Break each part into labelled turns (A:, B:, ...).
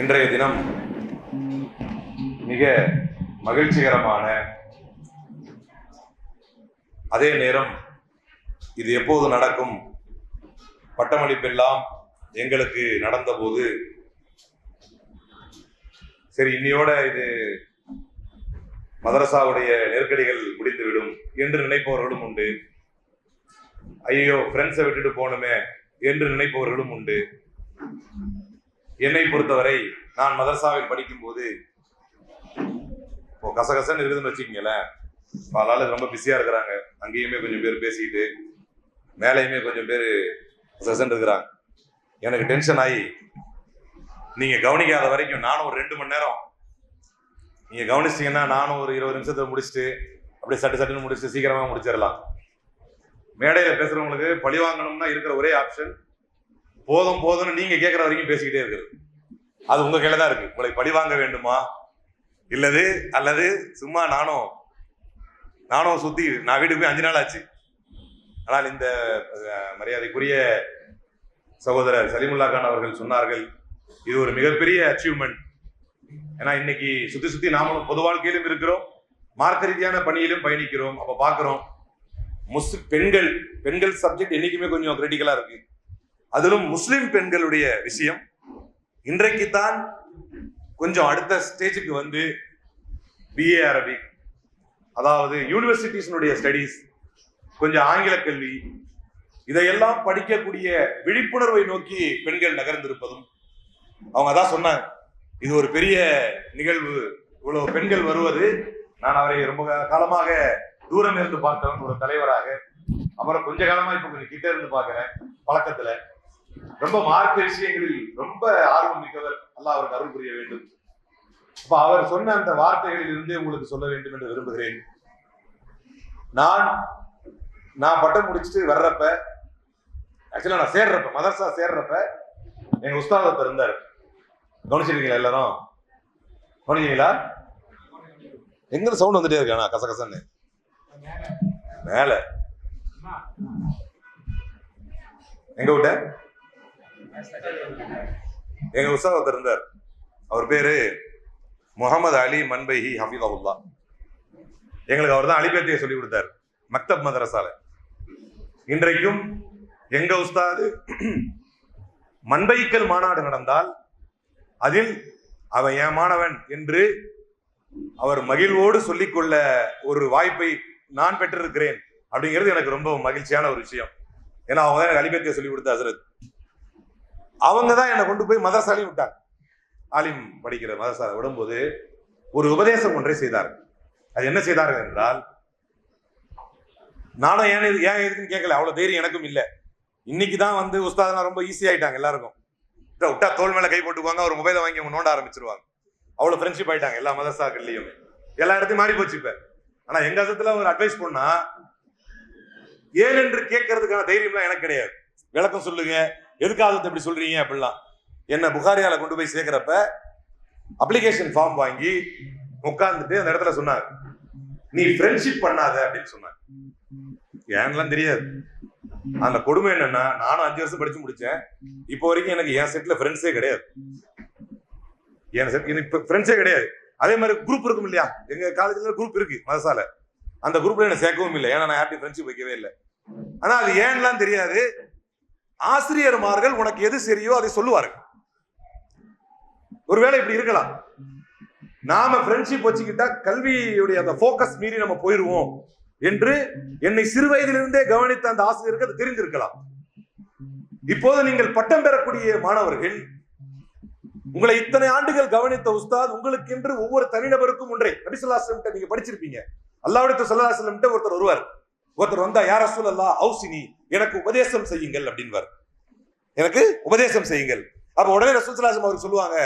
A: இன்றைய தினம் மிக மகிழ்ச்சிகரமான, அதே நேரம் இது எப்போது நடக்கும், பட்டமளிப்பெல்லாம் எங்களுக்கு நடந்த போது சரி இன்னையோட இது மதரசாவுடைய நெருக்கடிகள் முடிந்துவிடும் என்று நினைப்பவர்களும் உண்டு. ஐயோ ஃப்ரெண்ட்ஸை விட்டுட்டு போகணுமே என்று நினைப்பவர்களும் உண்டு. என்னை பொறுத்தவரை நான் மதரசாவில் படிக்கும் போது இப்போ கசகசன்னு இருக்குதுன்னு வச்சுக்கீங்களேன். பல ஆள் ரொம்ப பிஸியா இருக்கிறாங்க. அங்கேயுமே கொஞ்சம் பேர் பேசிக்கிட்டு, மேலேயுமே கொஞ்சம் பேர் கசகசன்னு இருக்கிறாங்க. எனக்கு டென்ஷன் ஆகி, நீங்க கவனிக்காத வரைக்கும் நானும் ஒரு 2 மணி நேரம், நீங்க கவனிச்சிங்கன்னா நானும் ஒரு 20 நிமிஷத்தை முடிச்சுட்டு அப்படியே சட்டுன்னு முடிச்சுட்டு சீக்கிரமா முடிச்சிடலாம். மேடையில பேசுறவங்களுக்கு பழி வாங்கணும்னா இருக்கிற ஒரே ஆப்ஷன், போதும்னு நீங்க கேட்கற வரைக்கும் பேசிக்கிட்டே இருக்கிறது. அது உங்க கையில தான் இருக்கு. உங்களை பழி வாங்க வேண்டுமா அல்லது சும்மா நானும் சுத்தி நான் வீட்டுக்கு போய் 5 நாள் ஆச்சு. ஆனால் இந்த மரியாதைக்குரிய சகோதரர் சலீமுல்லா கான் அவர்கள் சொன்னார்கள், இது ஒரு மிகப்பெரிய அச்சீவ்மெண்ட். ஏன்னா இன்னைக்கு சுத்தி நாமளும் பொது வாழ்க்கையிலும் இருக்கிறோம், மார்க்க ரீதியான பணியிலும் பயணிக்கிறோம். அப்ப பாக்குறோம் பெண்கள் சப்ஜெக்ட் என்னைக்குமே கொஞ்சம் கிரிட்டிக்கலா இருக்கு. அதிலும் முஸ்லிம் பெண்களுடைய விஷயம் இன்றைக்குத்தான் கொஞ்சம் அடுத்த ஸ்டேஜுக்கு வந்து பிஏ அரபிக், அதாவது யூனிவர்சிட்டிஸினுடைய ஸ்டடீஸ், கொஞ்சம் ஆங்கில கல்வி, இதையெல்லாம் படிக்கக்கூடிய விழிப்புணர்வை நோக்கி பெண்கள் நகர்ந்திருப்பதும் அவங்க அதான் சொன்னாங்க, இது ஒரு பெரிய நிகழ்வு, இவ்வளவு பெண்கள் வருவது. நான் அவரை ரொம்ப காலமாக தூரம் இருந்து பார்த்தவன் ஒரு தலைவராக, அப்புறம் கொஞ்ச காலமா இப்ப கொஞ்சம் கிட்ட இருந்து பாக்குறேன் பழக்கத்துல. ரொம்ப மார்க்க விஷயங்களில் ரொம்ப ஆர்வம் மிக்கவர். அல்லாஹ் அவருக்கு அருள் புரிய வேண்டும். அப்ப அவர் சொன்ன அந்த வார்த்தைகளில் இருந்து உங்களுக்கு சொல்ல வேண்டும் என்று விரும்புகிறேன். நான் பட்டம் முடிச்சுட்டு வர்றப்ப, ஆக்சுவலா நான் சேர்றப்ப, மதரசா சேர்றப்ப எங்க உஸ்தாத் ஒருத்தர் இருந்தார். கவனிச்சிருக்கீங்களா எல்லாரும்? கவனிச்சீங்களா? எங்க சவுண்ட் வந்துட்டே இருக்கானா கசகசன்னு மேல? எங்க விட்ட? எங்க உஸ்தாத் ஒருத்தர் இருந்தார். அவர் பேரு முகமது அலி மன்பைஹி ஹஃபிதஹுல்லா. எங்களுக்கு அவர் தான் அலிபேத்தியை சொல்லி கொடுத்தார் மக்தப் மதரசால. இன்றைக்கும் எங்க உஸ்தாது மன்பைக்கல் மாநாடு நடந்தால் அதில் அவன் என் மாணவன் என்று அவர் மகிழ்வோடு சொல்லிக்கொள்ள ஒரு வாய்ப்பை நான் பெற்றிருக்கிறேன் அப்படிங்கிறது எனக்கு ரொம்ப மகிழ்ச்சியான ஒரு விஷயம். ஏன்னா அவங்க தான் எனக்கு அலிபேத்தியை சொல்லி கொடுத்த ஹசரத். அவங்க தான் என்னை கொண்டு போய் மதரசாலையும் விட்டாங்க. ஆலிம் படிக்கிற மதரசாலை விடும்போது ஒரு உபதேசம் ஒன்றை செய்தார். அது என்ன செய்தார்கள் என்றால், நானும் ஏன் எதுக்குன்னு கேட்கல, அவ்வளவு தைரியம் எனக்கும் இல்லை. இன்னைக்குதான் வந்து உஸ்தாதெல்லாம் ரொம்ப ஈஸி ஆயிட்டாங்க. எல்லாருக்கும் விட்டா தோல் மேல கை போட்டுக்குவாங்க, ஒரு மொபைலை வாங்கி அவங்க நோண்ட ஆரம்பிச்சிருவாங்க. அவ்வளவு ஃப்ரெண்ட்ஷிப் ஆயிட்டாங்க எல்லா மதரசாக்கள்லயும். எல்லா இடத்தையும் மாறி போச்சு இப்ப. ஆனா எங்க அசத்துல ஒரு அட்வைஸ் பண்ணா, ஏன் என்று கேட்கறதுக்கான தைரியம்லாம் எனக்கு கிடையாது. விளக்கம் சொல்லுங்க, எதுக்காக இப்படி சொல்றீங்க அப்படிலாம். என்ன புகாரியால கொண்டு போய் சேர்க்கிறப்ப அப்ளிகேஷன் ஃபார்ம் வாங்கி உட்கார்ந்துட்டு அந்த இடத்துல சொன்னார், நீ ஃப்ரெண்ட்ஷிப் பண்ணாத அப்படின்னு சொன்னார். ஏன்லாம் தெரியாது. அந்த கொடுமை என்னன்னா, நானும் 5 வருஷம் படிச்சு முடிச்சேன். இப்போ வரைக்கும் எனக்கு என் செட்ல ஃப்ரெண்ட்ஸே கிடையாது. எனக்கு ஃப்ரெண்ட்ஸே கிடையாது. அதே மாதிரி குரூப் இருக்கும் இல்லையா, எங்க காலேஜ்ல குரூப் இருக்கு மதரசால, அந்த குரூப்ல என்ன சேர்க்கவும் இல்லை. ஏன்னா நான் யார்ட்டையும் ஃப்ரெண்ட்ஷிப் வைக்கவே இல்லை. ஆனா அது ஏன்லாம் தெரியாது. ஆசிரியர்மார்கள் உனக்கு எது சரியோ அதை சொல்லுவார்கள். ஒருவேளை இப்படி இருக்கலாம், நாம ஃப்ரெண்ட்ஷிப் வச்சுக்கிட்டா கல்வியுடைய அந்த போக்கஸ் மீறி நம்ம போயிருவோம் என்று என்னை சிறு வயதிலிருந்தே கவனித்த அந்த ஆசிரியருக்கு அது தெரிந்திருக்கலாம். இப்போது நீங்கள் பட்டம் பெறக்கூடிய மாணவர்கள், உங்களை இத்தனை ஆண்டுகள் கவனித்த உஸ்தாத் உங்களுக்கு என்று ஒவ்வொரு தனிநபருக்கும் ஒன்றை, நபி ஸல்லல்லாஹு அலைஹி வஸல்லம் நீங்க படிச்சிருப்பீங்க. அல்லாஹ்வுடைய ஸல்லல்லாஹு அலைஹி வஸல்லம் ஒருத்தர் வந்தா, யா ரசூலல்லாஹ் அவுசினி, எனக்கு உபதேசம் செய்யுங்கள் அப்படின்வார். எனக்கு உபதேசம் செய்யுங்கள். அப்ப உடனே ரசூல் ஸல்லல்லாஹு அலைஹி வஸல்லம் அவர்கள் சொல்லுவாங்க,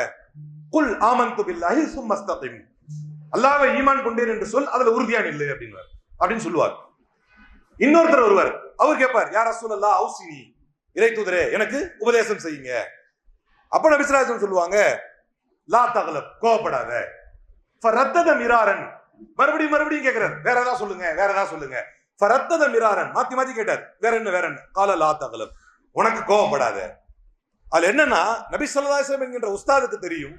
A: குல் ஆமன்து பில்லாஹி சும்ம இஸ்தகிம், அல்லாஹ்வை ஈமான் கொண்டேன் என்று சொல், அதுல உறுதியா நில்லு அப்படின்னு சொல்லுவார். இன்னொருத்தர் வருவார், அவர் கேட்பார், யா ரசூலல்லாஹ் அவுசினி, இறை தூதரே எனக்கு உபதேசம் செய்யுங்க. அப்ப நபி ஸல்லல்லாஹு அலைஹி வஸல்லம் சொல்லுவாங்க, லா தக்லப், கோபப்படாத. ஃபரத்தத மிராரன், மறுபடியும் கேட்கிறார், வேற ஏதாவது சொல்லுங்க. ஃபரத்தத மிராரன், மாத்தி கேட்டார், வேற என்ன. கால லா தக்லப், உனக்கு கோபப்படாத. அது என்னன்னா, நபி ஸல்லல்லாஹு அலைஹி வஸல்லம் என்கின்ற உஸ்தாதுக்கு தெரியும்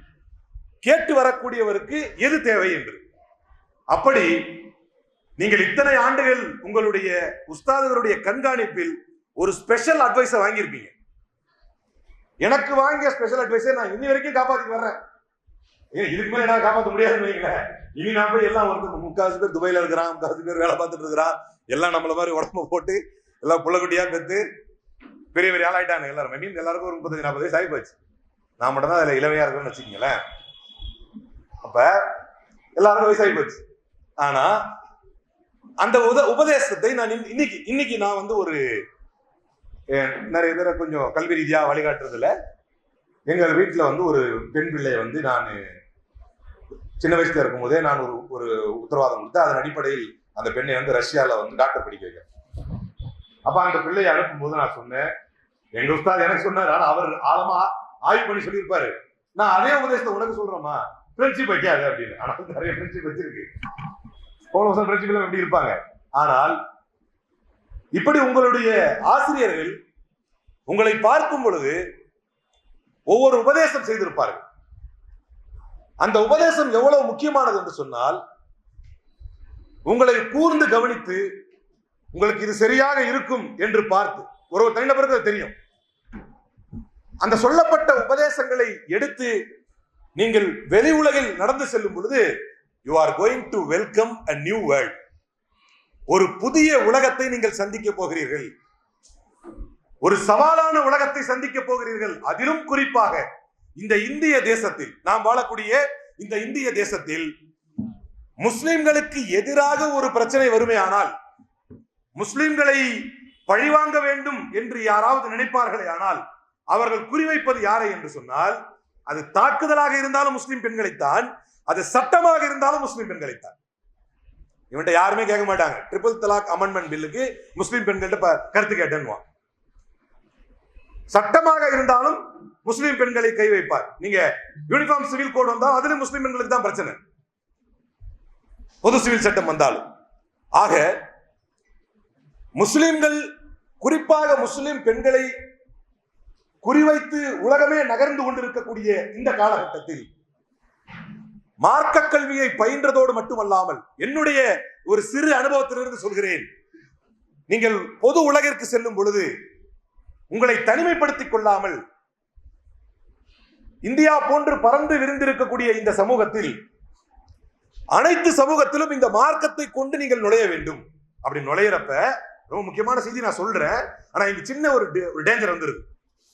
A: கேட்டு வரக்கூடியவருக்கு எது தேவை என்று. அப்படி நீங்கள் இத்தனை ஆண்டுகள் உங்களுடைய உஸ்தாதுகளுடைய கண்காணிப்பில் ஒரு ஸ்பெஷல் அட்வைஸை வாங்கியிருப்பீங்க. எனக்கு வாங்கிய ஸ்பெஷல் அட்வைஸை நான் இன்னி வரைக்கும் காப்பாத்திட்டு வர்றேன். இதுக்கு மேல என்ன காப்பாற்ற முடியாதுன்னு வைங்களேன். இனி நான் போய் எல்லாம் ஒருத்தர் 3/4 பேர் துபாயில இருக்கிறான், 3/4 பேர் வேலை பார்த்துட்டு இருக்கிறான், எல்லாம் நம்மள மாதிரி உடம்பு போட்டு எல்லாம் புள்ளக்குட்டியா பெற்று பெரிய பெரிய ஆளாயிட்டாங்க எல்லாரும். மீன் எல்லாருக்கும் ஒரு 35-40 வயசு ஆகி போச்சு. நான் மட்டும் தான் அதுல இளவையா இருக்குன்னு வச்சுக்கீங்களேன். அப்ப எல்லாருக்கும் வயசாகி போச்சு. ஆனா அந்த உபதேசத்தை நான் இன்னைக்கு நான் வந்து ஒரு நிறைய பேரை கொஞ்சம் கல்வி ரீதியா வழிகாட்டுறதுல எங்கள் வீட்டுல வந்து ஒரு பெண் பிள்ளையை வந்து நான் சின்ன வயசுல இருக்கும் போதே நான் ஒரு உத்தரவாதம் கொடுத்து அதன் அடிப்படையில் அந்த பெண்ணை வந்து ரஷ்யால வந்து டாக்டர் படிக்க வைக்கிறேன். அப்ப அந்த பிள்ளையை அனுப்பும் போது நான் சொன்னேன், எங்க உஸ்தாத் எனக்கு சொன்னார், ஆனா அவர் ஆழமா ஆய்வு பண்ணி சொல்லியிருப்பாரு, நான் அதே உபதேசத்தை உனக்கு சொல்றேம்மா, ஃப்ரெண்ட்ஷிப் வைக்காது அப்படின்னு. ஆனால் நிறைய ஃப்ரெண்ட்ஷிப் வச்சிருக்கு, போன வருஷம் ஃப்ரெண்ட்ஷிப் எல்லாம் எப்படி இருப்பாங்க. ஆனால் இப்படி உங்களுடைய ஆசிரியர்கள் உங்களை பார்க்கும் பொழுது ஒவ்வொரு உபதேசம் செய்திருப்பார்கள். அந்த உபதேசம் எவ்வளவு முக்கியமானது என்று சொன்னால், உங்களை கூர்ந்து கவனித்து உங்களுக்கு இது சரியாக இருக்கும் என்று பார்த்து, ஒரு தனிநபருக்கு தெரியும், அந்த சொல்லப்பட்ட உபதேசங்களை எடுத்து நீங்கள் வெளி உலகில் நடந்து செல்லும் பொழுது you are going to welcome a new world. ஒரு புதிய உலகத்தை நீங்கள் சந்திக்க போகிறீர்கள், ஒரு சவாலான உலகத்தை சந்திக்க போகிறீர்கள். அதிலும் குறிப்பாக இந்த இந்திய தேசத்தில், நாம் வாழக்கூடிய இந்த இந்திய தேசத்தில் முஸ்லிம்களுக்கு எதிராக ஒரு பிரச்சனை வருமே ஆனால், முஸ்லிம்களை பழிவாங்க வேண்டும் என்று யாராவது நினைப்பார்களே ஆனால், அவர்கள் குறிவைப்பது யாரை என்று சொன்னால், அது தாக்குதலாக இருந்தாலும் முஸ்லிம் பெண்களைத்தான், அது சட்டமாக இருந்தாலும் முஸ்லிம் பெண்களைத்தான். இவன்ட்ட யாருமே கேட்க மாட்டாங்க, ட்ரிபிள் தலாக் அமெண்ட்மெண்ட் பில்லுக்கு முஸ்லிம் பெண்கள்ட்ட கருத்து கேட்டேன்னுவான். சட்டமாக இருந்தாலும் முஸ்லிம் பெண்களை கை வைப்பார். நீங்க யூனிஃபார்ம் சிவில் கோட் வந்தால் அதுல முஸ்லிம் பெண்களுக்கு தான் பிரச்சனை, பொது சிவில் சட்டம் வந்தாலும். ஆக முஸ்லிம்கள், குறிப்பாக முஸ்லிம் பெண்களை குறிவைத்து உலகமே நகர்ந்து கொண்டிருக்கக்கூடிய இந்த காலகட்டத்தில் மார்க்க கல்வியை பயின்றதோடு மட்டுமல்லாமல், என்னுடைய ஒரு சிறு அனுபவத்திலிருந்து சொல்கிறேன், நீங்கள் பொது உலகிற்கு செல்லும் பொழுது உங்களை தனிமைப்படுத்திக் கொள்ளாமல், இந்தியா போன்று பறந்து விரிந்திருக்கக்கூடிய இந்த சமூகத்தில் அனைத்து சமூகத்திலும் இந்த மார்க்கத்தை கொண்டு நீங்கள் நுழைய வேண்டும். அப்படி நுழையிறப்ப ரொம்ப முக்கியமான செய்தி நான் சொல்றேன், ஆனா இங்க சின்ன ஒரு டேஞ்சர் வந்துருது.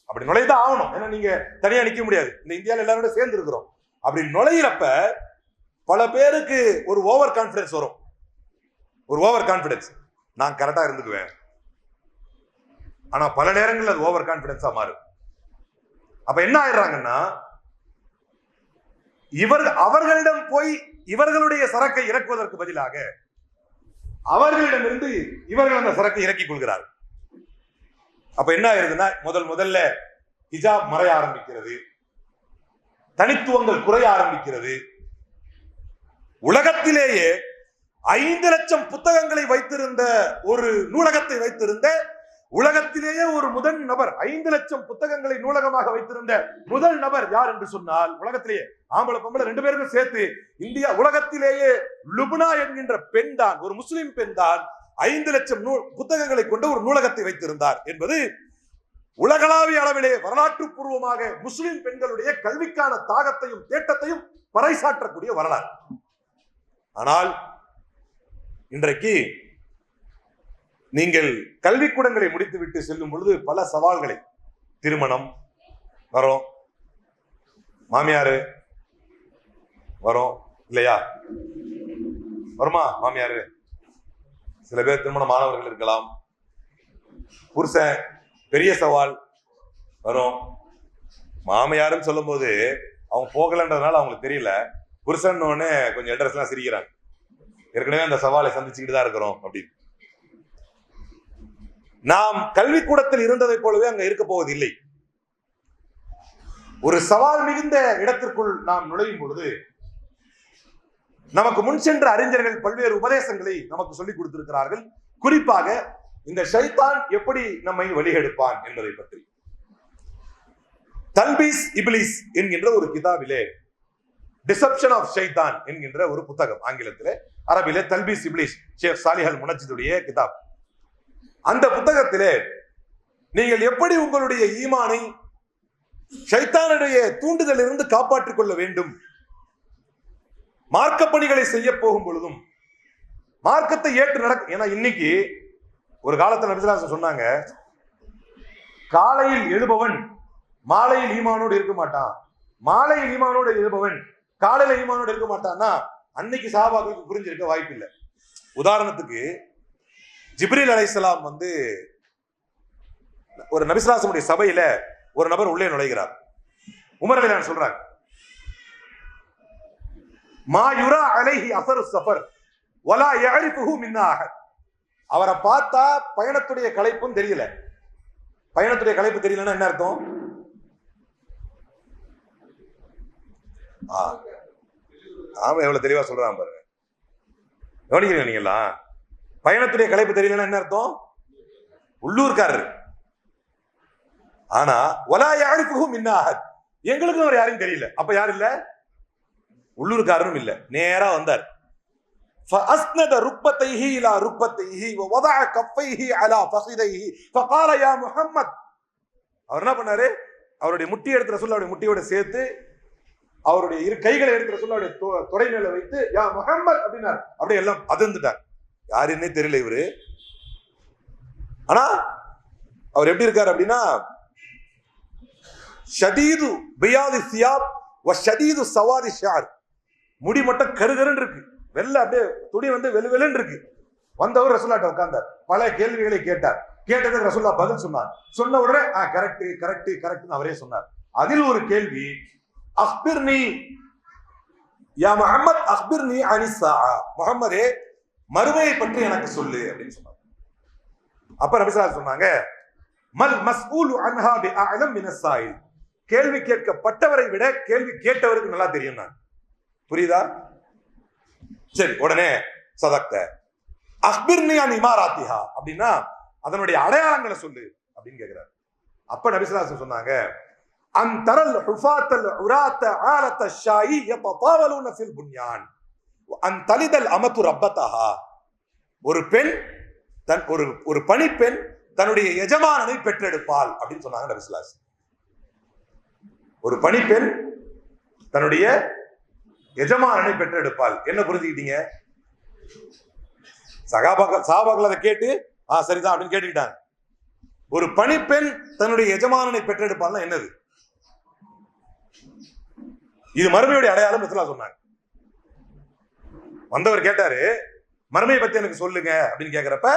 A: அப்படி நுழையதான் ஆகணும், ஏன்னா நீங்க தனியா நிக்க முடியாது, இந்த இந்தியாவில் எல்லாரோட சேர்ந்து இருக்கிறோம். அப்படி நுழையிறப்ப பல பேருக்கு ஒரு ஓவர் கான்பிடன்ஸ் வரும். ஒரு ஓவர் கான்பிடன்ஸ், நான் கரெக்டா இருந்துக்குவேன், ஆனா பல நேரங்கள் அது ஓவர் கான்பிடன்ஸா மாறும். அப்ப என்ன ஆயிடுறாங்கன்னா, அவர்களிடம் போய் இவர்களுடைய சரக்கை இறக்குவதற்கு பதிலாக அவர்களிடமிருந்து இவர்கள் அந்த சரக்கை இறக்கிக் கொள்கிறார்கள். அப்ப என்ன ஆயிருதுன்னா, முதல்ல ஹிஜாப் மறைய ஆரம்பிக்கிறது, தனித்துவங்கள் குறைய ஆரம்பிக்கிறது. உலகத்திலேயே 5 லட்சம் புத்தகங்களை வைத்திருந்த ஒரு நூலகத்தை வைத்திருந்த, உலகத்திலேயே ஒரு முதல் நபர் 5 லட்சம் புத்தகங்களை நூலகமாக வைத்திருந்த முதல் நபர் யார் என்று சொன்னால், உலகத்திலேயே ஆம்பளை பொம்பளை 2 பேருக்கும் சேர்த்து இந்தியா, உலகத்திலேயே லுப்னா என்கின்ற பெண் தான், ஒரு முஸ்லிம் பெண் தான் 5 லட்சம் புத்தகங்களை கொண்ட ஒரு நூலகத்தை வைத்திருந்தார் என்பது உலகளாவிய அளவிலே வரலாற்று பூர்வமாக முஸ்லிம் பெண்களுடைய கல்விக்கான தாகத்தையும் தேட்டத்தையும் பறைசாற்றக்கூடிய வரலாறு. ஆனால் இன்றைக்கு நீங்கள் கல்விக்கூடங்களை முடித்துவிட்டு செல்லும் பொழுது பல சவால்களை, திருமணம் வரும், மாமியாரு வரும் இல்லையா, வருமா மாமியாரு, சில பேர் திருமணமானவர்கள் இருக்கலாம், புருஷன் பெரிய சவால் வரும். மாமியாருன்னு சொல்லும் போது அவங்க போகலன்றதுனால அவங்களுக்கு தெரியல, புருஷன் கொஞ்சம் அட்ரஸ் எல்லாம் சிரிக்கிறாங்க, ஏற்கனவே அந்த சவாலை சந்திச்சுக்கிட்டு தான் இருக்கிறோம் அப்படின்னு. நாம் கல்விக்கூடத்தில் இருந்ததை போலவே அங்க இருக்க போவதில்லை. ஒரு சவால் மிகுந்த இடத்திற்குள் நாம் நுழையும் பொழுது நமக்கு முன் சென்ற அறிஞர்கள் பல்வேறு உபதேசங்களை நமக்கு சொல்லிக் கொடுத்திருக்கிறார்கள். குறிப்பாக இந்த ஷைத்தான் எப்படி நம்மை வழிகெடுப்பான் என்பதை பற்றி. தல்பீஸ் இப்லீஸ் என்கின்ற ஒரு கிதாபிலே, டிசப்ஷன் ஆஃப் ஷைத்தான் என்கின்ற ஒரு புத்தகம், ஆங்கிலத்திலே, அரபிலே தல்பீஸ் இப்லீஸ், ஷேக் சாலிஹ் அல் முனஜ்ஜிதுடைய கிதாப். அந்த புத்தகத்திலே நீங்கள் எப்படி உங்களுடைய ஈமானை ஷைத்தானுடைய தூண்டுதலிலிருந்து காப்பாற்றிக் கொள்ள வேண்டும், மார்க்க பணிகளை செய்ய போகும் பொழுதும் மார்க்கத்தை ஏற்று நடக்கும். ஏன்னா இன்னைக்கு ஒரு காலத்தில் நபி ஸல்லல்லாஹு அலைஹி வஸல்லம் சொன்னாங்க, காலையில் எழுபவன் மாலையில் ஈமானோடு இருக்க மாட்டான், மாலையில் ஈமானோடு எழுபவன் காலையில ஈமானோடு இருக்க மாட்டான்னா அன்னைக்கு சஹாபாக்களுக்கு புரிஞ்சிருக்க வாய்ப்பு இல்லை. உதாரணத்துக்கு ஜிப்ரீல் அலைஹிஸ்ஸலாம் ஒரு நபி ஸல்லல்லாஹு அலைஹி வஸல்லம் சபையில ஒரு நபர் உள்ளே நுழைகிறார். உமர் ரலியல்லாஹு அன்ஹு சொல்றாங்க, மா யுரா அலைஹி அஸரு ஸஃபர் வலா யஅரிஃபுஹு மின்னா அஹத். அவரை பார்த்தா பயணத்துடைய களைப்பும் தெரியல. பயணத்துடைய களைப்பு தெரியலன்னா என்ன அர்த்தம்? ஆமா, எவ்வளவு தெளிவா சொல்றான் பாருங்க. கவனிக்கிறீங்க நீங்களா? பயணத்துடைய களைப்பு தெரியலன்னா என்ன அர்த்தம்? உள்ளூர்காரர். ஆனா வலா யஅரிஃபுஹு மின்னா அஹத், எங்களுக்கு அவர் யாரையும் தெரியல. அப்ப யார் இல்ல? உள்ளூர்காரரும் இல்ல. நேரா வந்தார். فأسند ركبتيه إلى ركبتيه ووضع كفيه على فخذيه فقال يا محمد. அவர் என்ன பண்ணாரு? அவருடைய முட்டி எடுத்து ரசூலுல்லாஹ்வுடைய முட்டியோட சேர்த்து அவருடைய இரு கைகளை எடுத்து ரசூலுல்லாஹ்வுடைய தொடை மேல வைத்து யா முஹம்மத் அப்படினார். அப்படியே எல்லாம் அதிர்ந்துட்டார். யாருன்னே தெரியல இவரு. ஆனா அவர் எப்படி இருக்காரு அப்படின்னா, ஷதீது பியாதி சியாப் வ ஷதீது சவாதி ஷார். முடி மட்டும் கருகருன்னு இருக்கு, வெள்ள அப்படியே துணி வெளுவெளுன்னு இருக்கு. வந்தவர் ரசூலுல்லாஹ்ட்ட உட்கார்ந்தார். பல கேள்விகளை கேட்டார். கேட்டதுக்கு ரசூலுல்லாஹ் பதில் சொன்னார். சொன்ன உடனே கரெக்ட் கரெக்ட் கரெக்ட்னு அவரே சொன்னார். அதில் ஒரு கேள்வி, அக்பிர்னி யா முஹம்மத் அக்பிர்னி அனிஸ் ஸாஅ, முஹம்மதே மறுமையை பற்றி எனக்கு சொல்லு அப்படின்னு சொன்னார். அப்ப நபி ஸல்லல்லாஹு அலைஹி சொன்னாங்க, மல் மஸ்ஊலு அன்ஹா பிஅஅலம் மினஸ் ஸாயில். கேள்வி கேட்கப்பட்டவரை விட கேள்வி கேட்டவருக்கு நல்லா தெரியும். நான் புரியுதா? சரி, உடனே சதக்த அக்பிர்னி அன் இமாராத்திஹா அப்படின்னா அதனுடைய அடையாளங்களை சொல்லு அப்படின்னு கேட்கிறார். அப்ப நபி ஸல்லல்லாஹு அலைஹி சொன்னாங்க, an தரல் ஹுஃபாத்தல் உராத்த ஆலத்த ஷாயி யததாவலூன fill Bunyan an தலிதல் Ahmed ரப்பதஹா. ஒரு பெண் ஒரு பணிப்பெண் தன்னுடைய எஜமானனை பெற்றெடுப்பாள் அப்படின்னு சொன்னாங்க நபி ஸல்லல்லாஹு அலைஹி. ஒரு பணிப்பெண் தன்னுடைய எஜமானனை பெற்றெடுப்பாள். என்ன புரிஞ்சுக்கிட்டீங்க? சஹாபாக்கள் அதை கேட்டு சரிதான் அப்படின்னு கேட்டுக்கிட்டாங்க. ஒரு பணிப்பெண் தன்னுடைய எஜமானனை பெற்றெடுப்பாள்னா என்னது? இது மறுமையுடைய அடையாளம் ரசூலுல்லாஹ் சொன்னாங்க. வந்தவர் கேட்டாரு, மறுமையை பத்தி எனக்கு சொல்லுங்க அப்படின்னு கேட்கிறப்ப,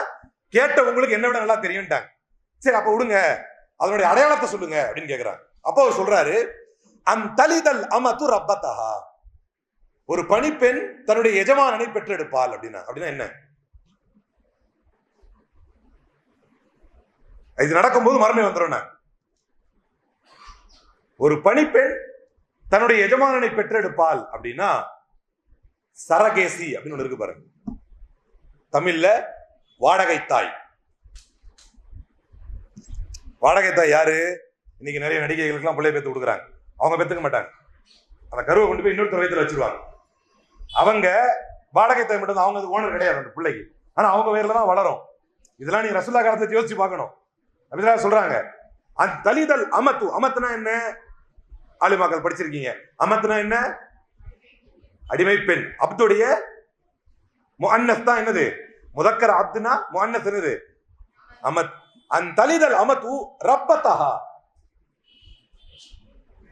A: கேட்ட உங்களுக்கு என்ன விட நல்லா தெரியும்ட்டாங்க. சரி அப்ப விடுங்க, அதனுடைய அடையாளத்தை சொல்லுங்க அப்படின்னு கேட்கிறாங்க. அப்ப அவர் சொல்றாரு, அன் தலிதல் அமது ரப்பதஹா. ஒரு பணிப்பெண் தன்னுடைய எஜமானனை பெற்றெடுப்பாள் அப்படின்னா என்ன? இது நடக்கும்போது மறுமை வந்துடும். ஒரு பணிப்பெண் தன்னுடைய எஜமானனை பெற்றெடுப்பாள் அப்படின்னா சரகேசி அப்படின்னு ஒண்ணு இருக்கு பாருங்க. தமிழ்ல வாடகை தாய். வாடகை தாய் யாரு? இன்னைக்கு நிறைய நடிகைகளுக்கு எல்லாம் பிள்ளை பெற்று கொடுக்குறாங்க. அவங்க பெற்றுக்க மாட்டாங்க. அந்த கருவை கொண்டு போய் இன்னொரு வயிற்றுல வச்சிருவாங்க. அவங்க வாடகை தாய் மட்டும், அவங்க ஓனர் கிடையாது அந்த பிள்ளைக்கு. ஆனா அவங்க வேர்ல தான் வளரும். இதெல்லாம் நீங்க ரசூலுல்லாஹ் காலத்துல யோசிச்சு பார்க்கணும். நபி ஸல்லல்லாஹு சொல்றாங்க, அன் தலிதல் அமது. அமத்னா என்ன? ஆலிமாக்கள் படிச்சிருக்கீங்க. அமத்னா என்ன? அடிமை பெண். அப்துடைய முஅன்னஸ் தான் என்னது? முதக்கர். அப்துனா முஅன்னஸ் என்னது? அமத். அன் தலிதல் அமது ரப்பதஹா.